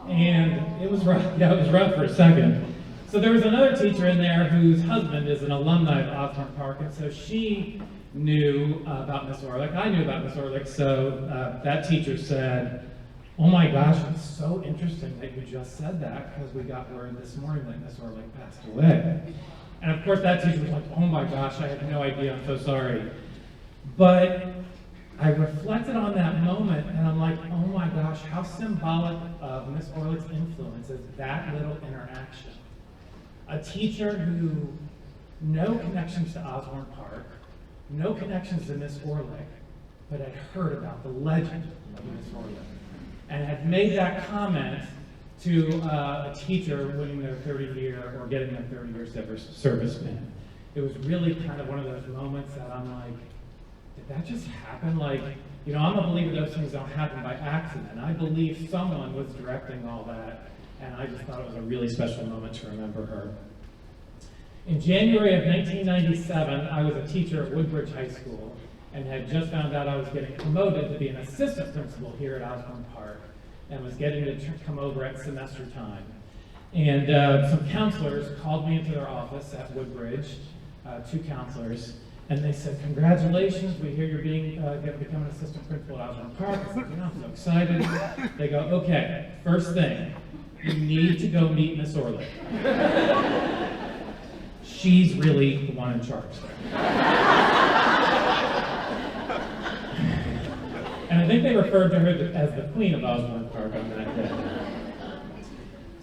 And it was rough. Yeah, it was rough for a second. So there was another teacher in there whose husband is an alumni of Osborne Park, and so she knew about Miss Orlich. I knew about Miss Orlich, so that teacher said, oh my gosh, it's so interesting that you just said that, because we got word this morning that Miss Orlich passed away. And of course that teacher was like, oh my gosh, I had no idea, I'm so sorry. But I reflected on that moment, and I'm like, oh my gosh, how symbolic of Miss Orlich's influence is that little interaction. A teacher who, no connections to Osborne Park, no connections to Miss Orlich, but had heard about the legend of Miss Orlich, and had made that comment to a teacher winning their 30-year or getting their 30-year service pin. It was really kind of one of those moments that I'm like, did that just happen? Like, you know, I'm a believer those things don't happen by accident. I believe someone was directing all that, and I just thought it was a really special moment to remember her. In January of 1997, I was a teacher at Woodbridge High School and had just found out I was getting promoted to be an assistant principal here at Osborne Park, and was getting to come over at semester time. And some counselors called me into their office at Woodbridge, 2 counselors, and they said, congratulations, we hear you're going to become an assistant principal at Osborne Park. I said, you know, I'm so excited. They go, okay, first thing, you need to go meet Miss Orlich. She's really the one in charge there. And I think they referred to her as the Queen of Osborne Park on that day.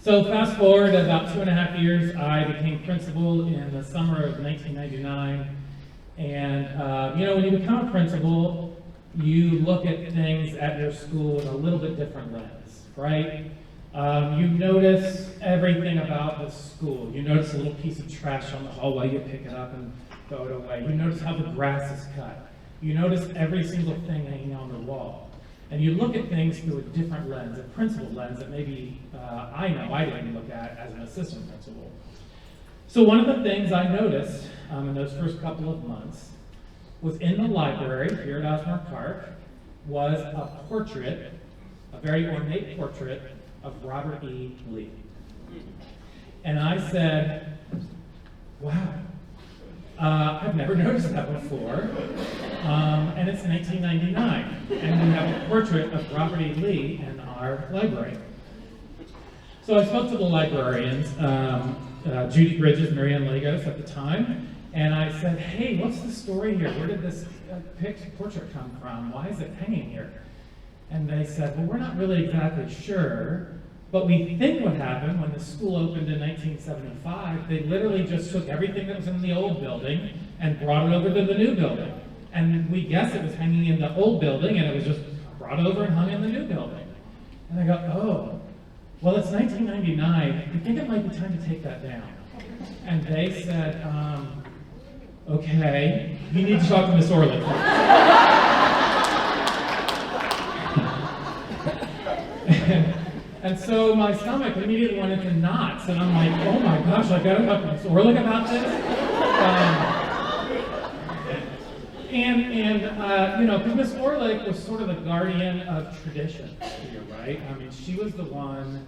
So fast forward about 2.5 years, I became principal in the summer of 1999. And you know, when you become a principal, you look at things at your school with a little bit different lens, right? You notice everything about the school. You notice a little piece of trash on the hallway, you pick it up and throw it away. You notice how the grass is cut. You notice every single thing hanging on the wall. And you look at things through a different lens, a principal lens that maybe I know I didn't look at as an assistant principal. So one of the things I noticed in those first couple of months was in the library here at Osborne Park was a portrait, a very ornate portrait of Robert E. Lee. And I said, wow, I've never noticed that before. And it's 1999, and we have a portrait of Robert E. Lee in our library. So I spoke to the librarians, Judy Bridges, Marianne Lagos at the time, and I said, hey, what's the story here? Where did this portrait come from? Why is it hanging here? And they said, well, we're not really exactly sure, but we think what happened when the school opened in 1975, they literally just took everything that was in the old building and brought it over to the new building. And we guess it was hanging in the old building, and it was just brought over and hung in the new building. And I go, oh, well, it's 1999. We think it might be time to take that down. And they said, okay, you need to talk to Miss Orlich. And so my stomach immediately went into knots, and I'm like, oh my gosh, I gotta talk to Miss Orlich about this. You know, because Miss Orlich was sort of the guardian of tradition here, right? I mean, she was the one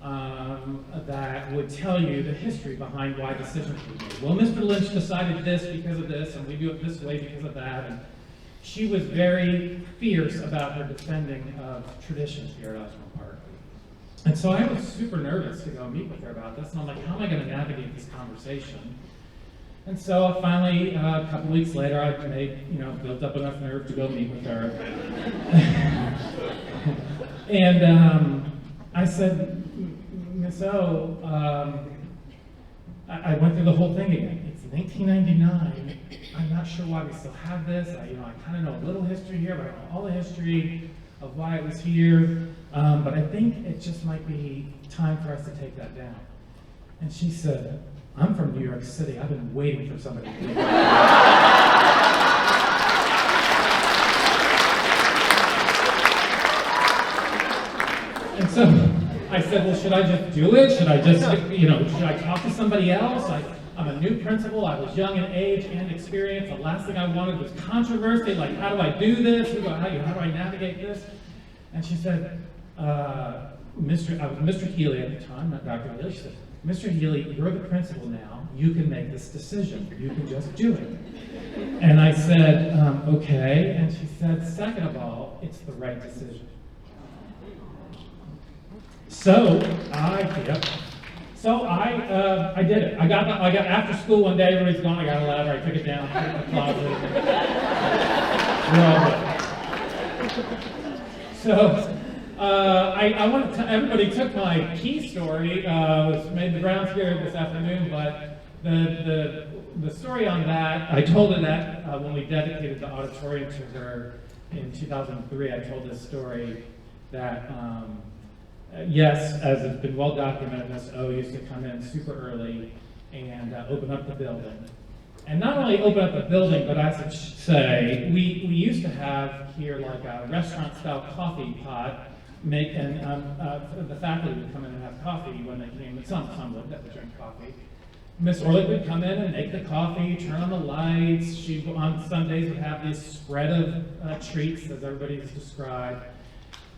that would tell you the history behind why decisions were made. Well, Mr. Lynch decided this because of this, and we do it this way because of that. And she was very fierce about her defending of traditions here at Osborne Park. And so I was super nervous to go meet with her about this, and I'm like, how am I going to navigate this conversation? And so finally, a couple weeks later, I built up enough nerve to go meet with her. And I said, Miss O, I went through the whole thing again. It's 1999. I'm not sure why we still have this. I kind of know a little history here, but I don't know all the history of why it was here. But I think it just might be time for us to take that down. And she said, I'm from New York City. I've been waiting for somebody to do that. And so I said, well, should I just do it? Should I just, should I talk to somebody else? I'm a new principal. I was young in age and experience. The last thing I wanted was controversy. Like, how do I do this? How do I navigate this? And she said, I was Mr. Healy at the time, not Dr. Healy. She said, Mr. Healy, you're the principal now. You can make this decision. You can just do it. And I said, okay. And she said, second of all, it's the right decision. So I did it. I got after school one day, everybody's gone, I got a ladder, I took it down, put it in the closet. We're all good. So I wanted to, everybody took my key story, was made the rounds here this afternoon, but the story on that, I told her that when we dedicated the auditorium to her in 2003, I told this story that yes, as it's been well documented, Miss O used to come in super early and open up the building. And not only open up the building, but I should say, we used to have here like a restaurant-style coffee pot, and the faculty would come in and have coffee when they came, some would drink coffee. Miss Orlich would come in and make the coffee, turn on the lights. She, on Sundays, would have this spread of treats, as everybody's described.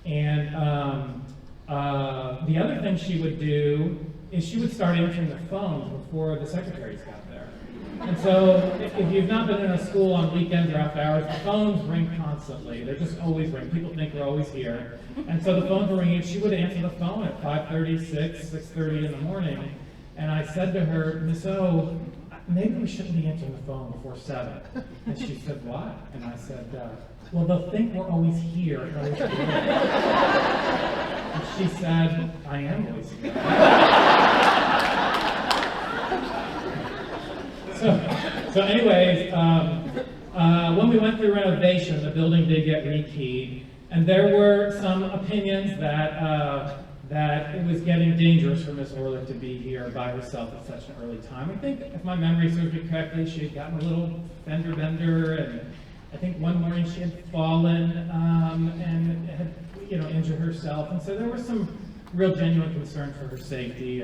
And the other thing she would do is she would start answering the phones before the secretaries got there. And so if you've not been in a school on weekends or after hours, the phones ring constantly. They're just always ringing. People think we're always here. And so the phones were ringing. She would answer the phone at 5:30, 6:30 in the morning. And I said to her, Miss O, maybe we shouldn't be answering the phone before 7. And she said, why? And I said, well, they'll think we're always here. And she said, I am always here. So anyways, when we went through renovation, the building did get rekeyed, and there were some opinions that it was getting dangerous for Miss Orlich to be here by herself at such an early time. I think, if my memory serves me correctly, she had gotten a little fender bender, and I think one morning she had fallen and had, injured herself, and so there was some real genuine concern for her safety,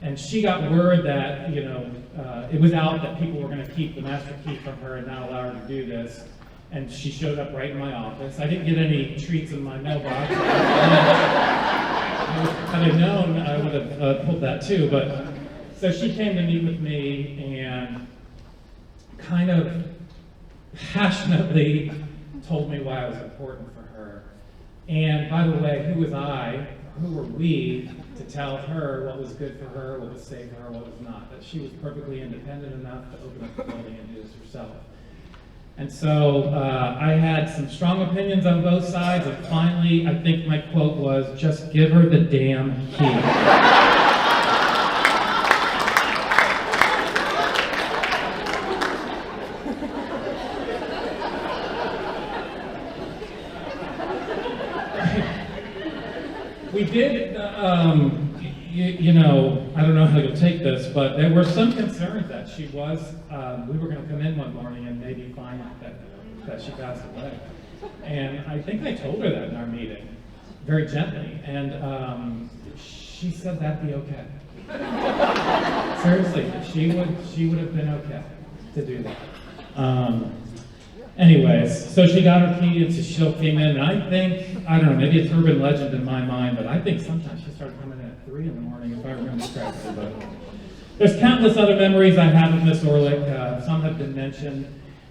and she got word that it was out that people were going to keep the master key from her and not allow her to do this, and she showed up right in my office. I didn't get any treats in my mailbox. Had I known, I would have pulled that too. But so she came to meet with me and kind of passionately told me why I was important for her. And by the way, who was I? Who were we to tell her what was good for her, what was safe for her, what was not? That she was perfectly independent enough to open up the building and do this herself. And so I had some strong opinions on both sides, and finally, I think my quote was, just give her the damn key. We did, I don't know how you'll take this, but there were some concerns that she was, we were going to come in one morning and maybe find that she passed away. And I think I told her that in our meeting, very gently, and she said that'd be okay. Seriously, she would have been okay to do that. Anyways, so she got her key and she still came in, and I think, I don't know, maybe it's urban legend in my mind, but I think sometimes she started coming in at 3 in the morning, if I remember correctly. But there's countless other memories I have of Miss Orlich. Some have been mentioned.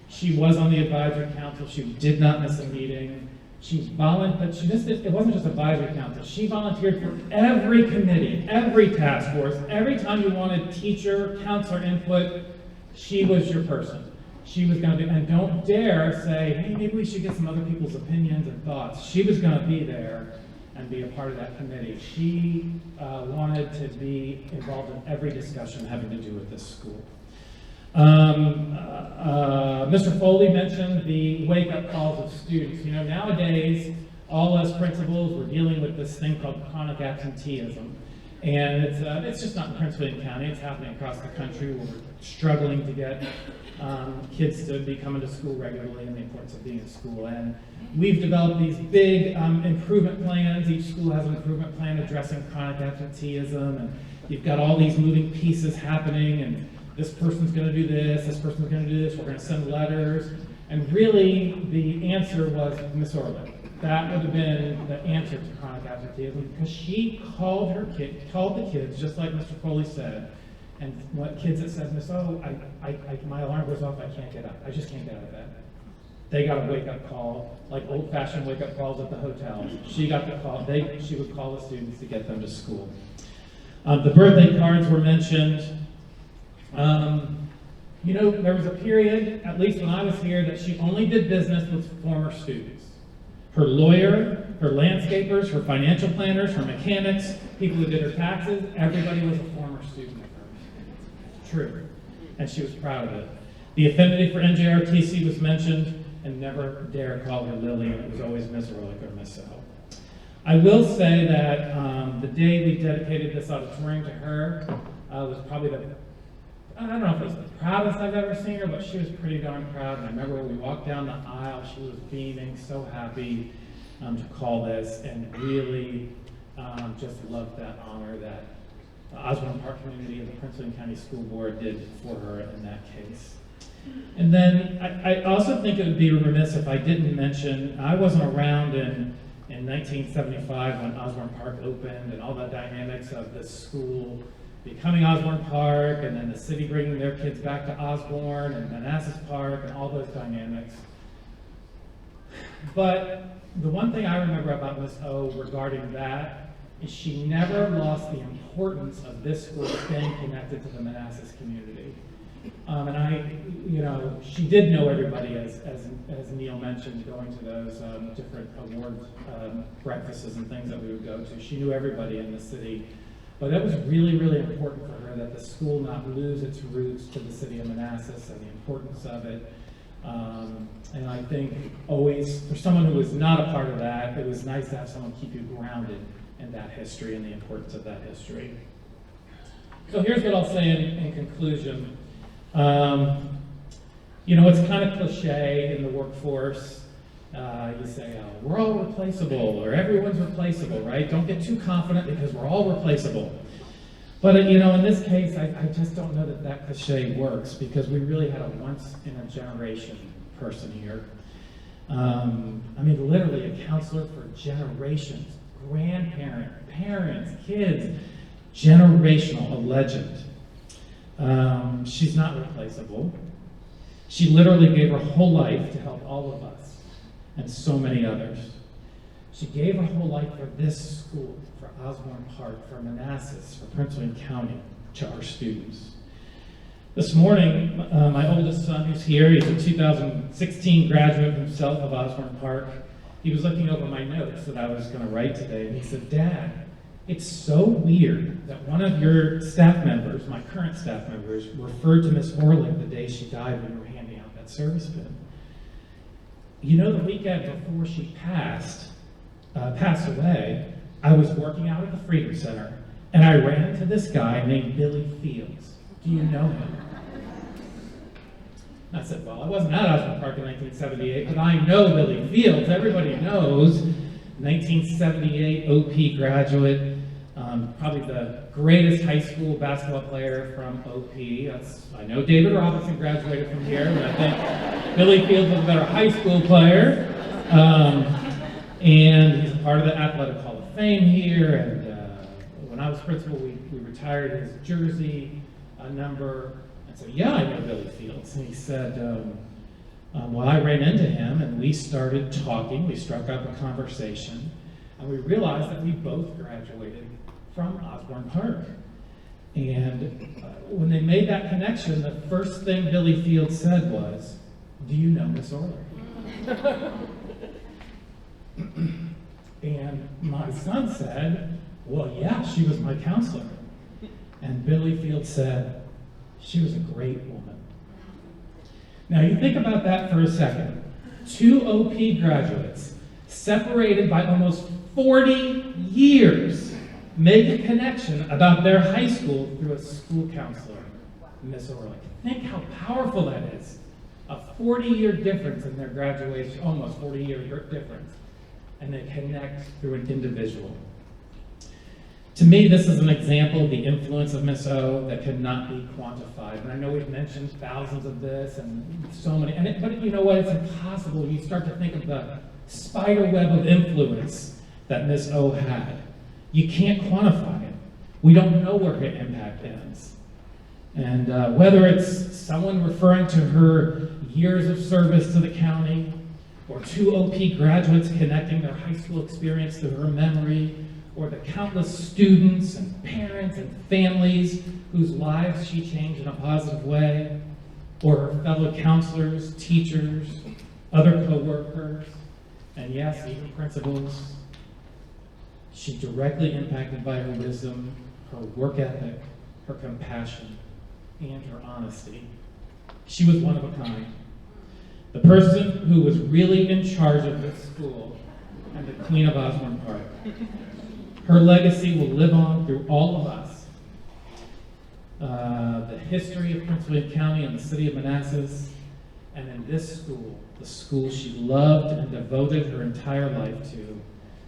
She was on the advisory council. She did not miss a meeting. She volunteered, but it wasn't just advisory council. She volunteered for every committee, every task force. Every time you wanted teacher, counselor input, she was your person. She was going to be, and don't dare say, hey, maybe we should get some other people's opinions and thoughts. She was going to be there and be a part of that committee. She wanted to be involved in every discussion having to do with this school. Mr. Foley mentioned the wake-up calls of students. Nowadays, all us principals, we're dealing with this thing called chronic absenteeism. And it's just not in Prince William County, it's happening across the country. We're struggling to get kids to be coming to school regularly and the importance of being in school. And we've developed these big improvement plans. Each school has an improvement plan addressing chronic absenteeism, and you've got all these moving pieces happening, and this person's gonna do this person's gonna do this, we're gonna send letters. And really, the answer was Miss Orlich. That would have been the answer to chronic absenteeism, because she called the kids, just like Mr. Foley said, and what kids that said, Miss, my alarm goes off, I can't get up. I just can't get out of bed. They got a wake-up call, like old-fashioned wake-up calls at the hotels. She got the call. She would call the students to get them to school. The birthday cards were mentioned. You know, there was a period, at least when I was here, that she only did business with former students. Her lawyer, her landscapers, her financial planners, her mechanics, people who did her taxes, everybody was a former student of hers. True. And she was proud of it. The affinity for NJRTC was mentioned, and never dare call her Lillian. It was always Miss Orlich or Miss Sal. I will say that the day we dedicated this auditorium to her was probably I don't know if it was the proudest I've ever seen her, but she was pretty darn proud. And I remember when we walked down the aisle, she was beaming, so happy to call this, and really just loved that honor that the Osborne Park community and the Prince William County School Board did for her in that case. And then I also think it would be remiss if I didn't mention, I wasn't around in 1975 when Osborne Park opened and all the dynamics of the school becoming Osborne Park, and then the city bringing their kids back to Osborne and Manassas Park and all those dynamics. But the one thing I remember about Miss O regarding that is she never lost the importance of this school staying connected to the Manassas community. And she did know everybody, as Neil mentioned, going to those different award breakfasts and things that we would go to. She knew everybody in the city. But that was really, really important for her, that the school not lose its roots to the city of Manassas and the importance of it. And I think always, for someone who was not a part of that, it was nice to have someone keep you grounded in that history and the importance of that history. So here's what I'll say in conclusion. It's kind of cliche in the workforce. You say, we're all replaceable, or everyone's replaceable, right? Don't get too confident because we're all replaceable. But, in this case, I just don't know that cliche works, because we really had a once-in-a-generation person here. Literally a counselor for generations, grandparent, parents, kids, generational, a legend. She's not replaceable. She literally gave her whole life to help all of us and so many others. She gave her whole life for this school, for Osborne Park, for Manassas, for Prince William County, to our students. This morning, my oldest son who's here, he's a 2016 graduate himself of Osborne Park. He was looking over my notes that I was going to write today, and he said, Dad, it's so weird that one of your staff members, my current staff members, referred to Miss Orlich the day she died when you were handing out that service pin. The weekend before she passed away, I was working out at the Freedom Center, and I ran into this guy named Billy Fields. Do you know him? I said, well, I wasn't at Osborne Park in 1978, but I know Billy Fields. Everybody knows. 1978 OP graduate, probably the greatest high school basketball player from OP. I know David Robinson graduated from here, but I think Billy Fields was a better high school player. And he's a part of the Athletic Hall of Fame here. And when I was principal, we retired his jersey number. And so, yeah, I know Billy Fields. And he said, well, I ran into him and we started talking. We struck up a conversation. And we realized that we both graduated from Osborne Park. And when they made that connection, the first thing Billy Fields said was, do you know Miss Orlich? And my son said, well, yeah, she was my counselor. And Billy Fields said, she was a great woman. Now you think about that for a second. 2 OP graduates, separated by almost 40 years. make a connection about their high school through a school counselor, Miss Orlich. Think how powerful that is. A 40-year difference in their graduation, almost 40-year difference, and they connect through an individual. To me, this is an example of the influence of Miss O that cannot be quantified. And I know we've mentioned thousands of this and so many, but you know what, it's impossible. You start to think of the spider web of influence that Miss O had. You can't quantify it. We don't know where her impact ends. And whether it's someone referring to her years of service to the county, or 2 OP graduates connecting their high school experience to her memory, or the countless students and parents and families whose lives she changed in a positive way, or her fellow counselors, teachers, other co-workers, and yes, even principals. She's directly impacted by her wisdom, her work ethic, her compassion, and her honesty. She was one of a kind. The person who was really in charge of this school and the Queen of Osborne Park. Her legacy will live on through all of us. The history of Prince William County and the city of Manassas, and in this school, the school she loved and devoted her entire life to.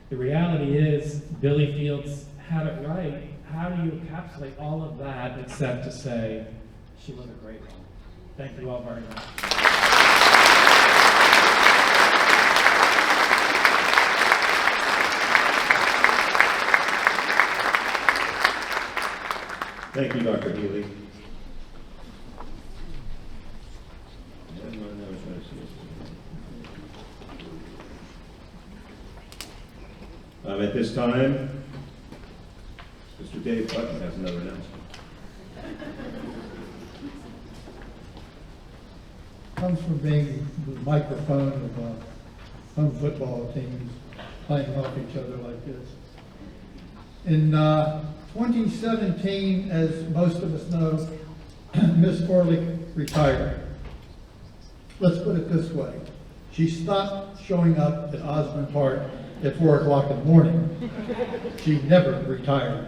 The reality is, Billy Fields had it right. How do you encapsulate all of that except to say she was a great one? Thank you all very much. Thank you, Dr. Healy. At this time, Mr. Dave Button has another announcement. Comes from being the microphone of home football teams playing off each other like this. In 2017, as most of us know, Miss Orlich retired. Let's put it this way. She stopped showing up at Osborne Park at 4 o'clock in the morning. She never retired.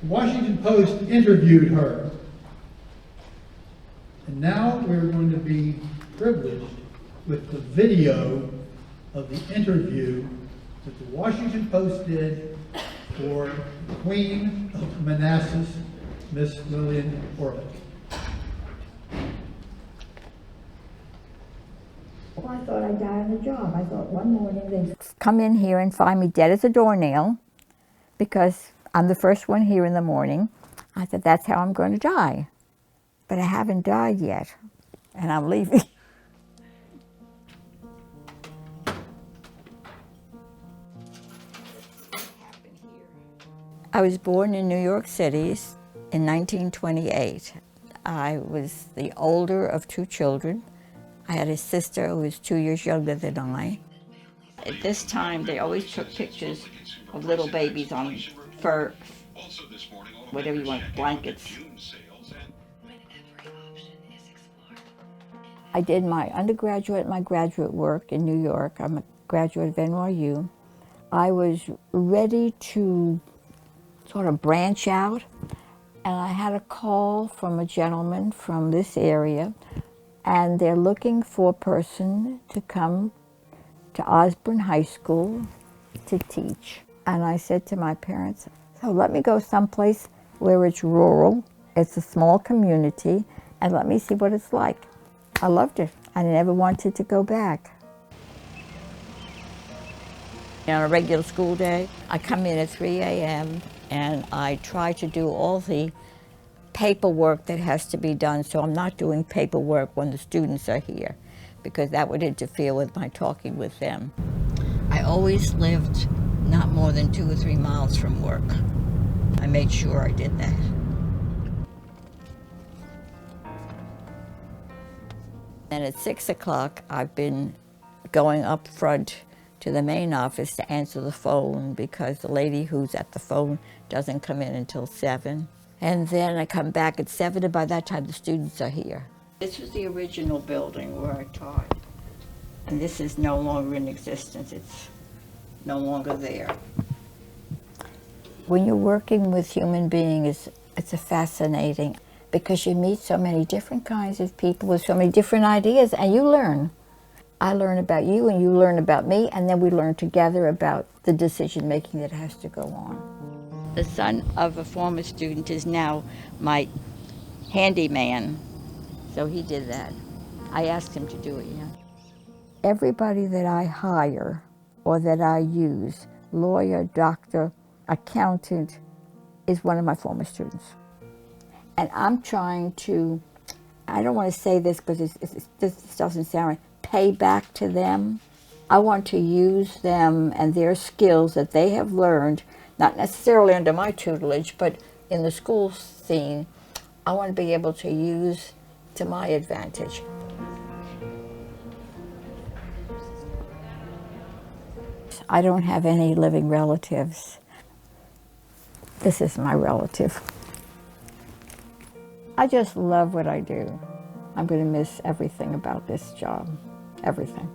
The Washington Post interviewed her. And now we're going to be privileged with the video of the interview that the Washington Post did for Queen of Manassas, Miss Lillian Orlich. Well, I thought I'd die on the job. I thought one morning they'd come in here and find me dead as a doornail because I'm the first one here in the morning. I thought that's how I'm going to die. But I haven't died yet, and I'm leaving. I was born in New York City in 1928. I was the older of 2 children. I had a sister who was 2 years younger than I. At this time, they always took pictures of little babies on fur, whatever you want, blankets. I did my undergraduate and my graduate work in New York. I'm a graduate of NYU. I was ready to sort of branch out, and I had a call from a gentleman from this area, and they're looking for a person to come to Osborne High School to teach. And I said to my parents, so let me go someplace where it's rural, it's a small community, and let me see what it's like. I loved it. I never wanted to go back. On a regular school day, I come in at 3 a.m. and I try to do all the paperwork that has to be done, so I'm not doing paperwork when the students are here, because that would interfere with my talking with them. I always lived not more than 2 or 3 miles from work. I made sure I did that. And at 6 o'clock, I've been going up front to the main office to answer the phone because the lady who's at the phone doesn't come in until 7. And then I come back at 7, and by that time the students are here. This was the original building where I taught. And this is no longer in existence. It's no longer there. When you're working with human beings, it's a fascinating because you meet so many different kinds of people with so many different ideas, and you learn. I learn about you and you learn about me, and then we learn together about the decision making that has to go on. The son of a former student is now my handyman, so he did that. I asked him to do it, Everybody that I hire or that I use, lawyer, doctor, accountant, is one of my former students. And I'm trying to, I don't want to say this because this doesn't sound right, pay back to them. I want to use them and their skills that they have learned, not necessarily under my tutelage, but in the school scene. I want to be able to use to my advantage. I don't have any living relatives. This is my relative. I just love what I do. I'm going to miss everything about this job, everything.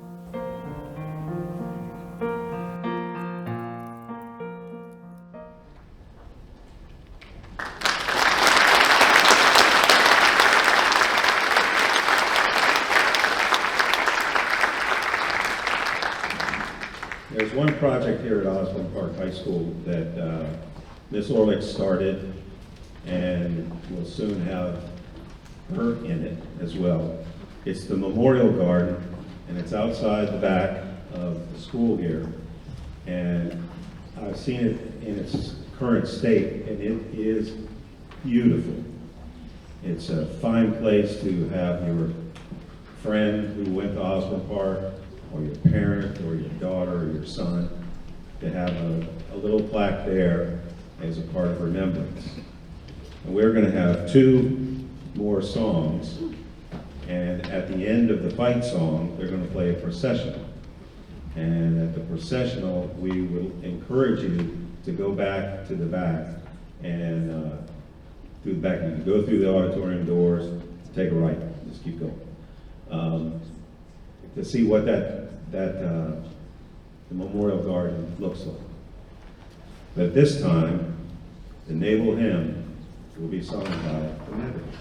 There's one project here at Osborne Park High School that Miss Orlich started, and we'll soon have her in it as well. It's the Memorial Garden, and it's outside the back of the school here. And I've seen it in its current state, and it is beautiful. It's a fine place to have your friend who went to Osborne Park, or your parent, or your daughter, or your son, to have a little plaque there as a part of remembrance. And we're going to have 2 more songs, and at the end of the fight song, they're going to play a processional. And at the processional, we will encourage you to go back to the back and through the back. You can go through the auditorium doors, take a right, just keep going. To see what the Memorial Garden looks like. But this time, the naval hymn will be sung by the members.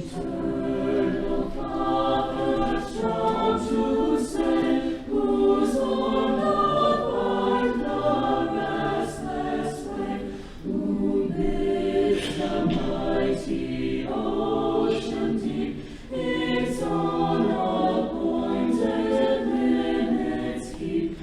Eternal Father, strong to save, whose arm doth guard the restless wave, who bids the mighty ocean deep its own appointed limits keep.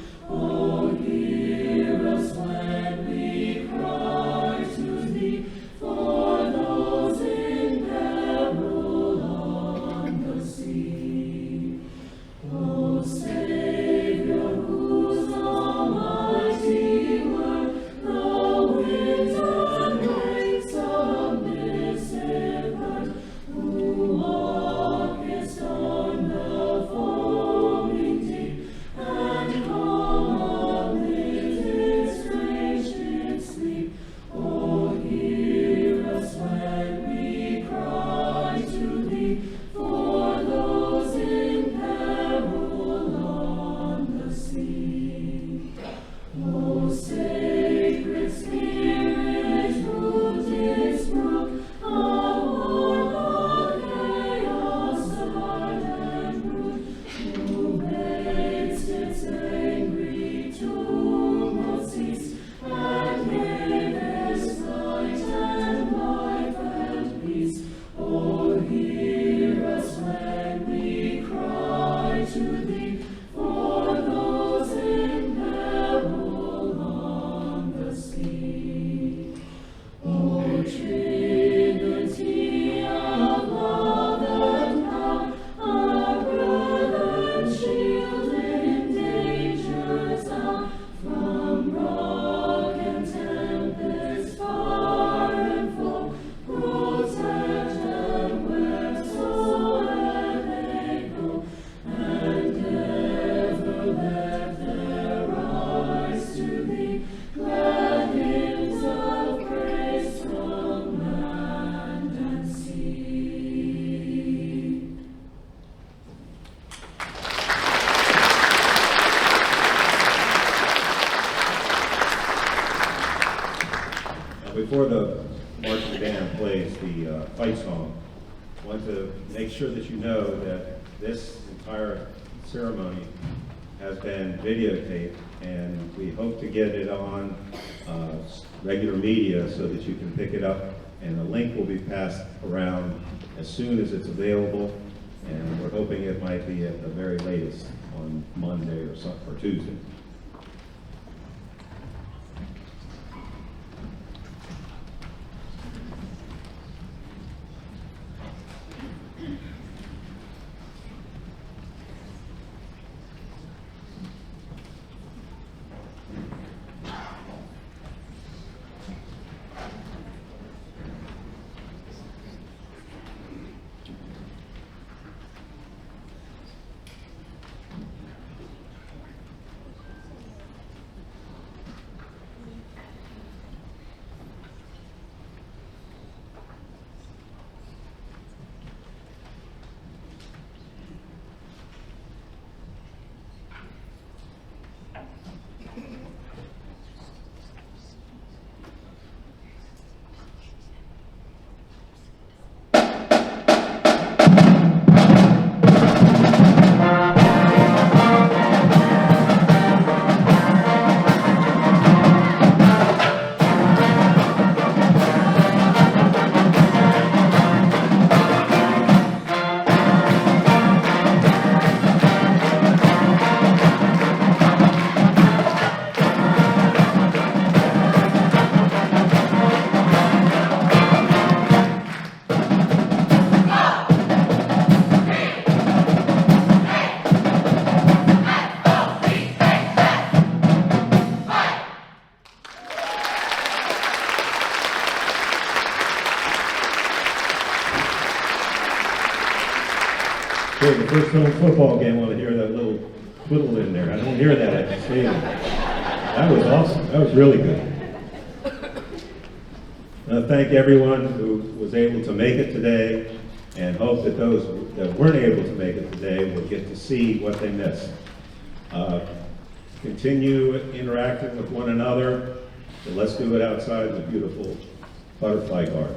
Before the marching band plays the fight song, I want to make sure that you know that this entire ceremony has been videotaped, and we hope to get it on regular media so that you can pick it up, and the link will be passed around as soon as it's available, and we're hoping it might be at the very latest on Monday or Tuesday. Okay, the first little football game, I want to hear that little twiddle in there. I don't hear that at the stadium. That was awesome. That was really good. Thank everyone who was able to make it today, and hope that those that weren't able to make it today will get to see what they missed. Continue interacting with one another, but let's do it outside the beautiful butterfly garden.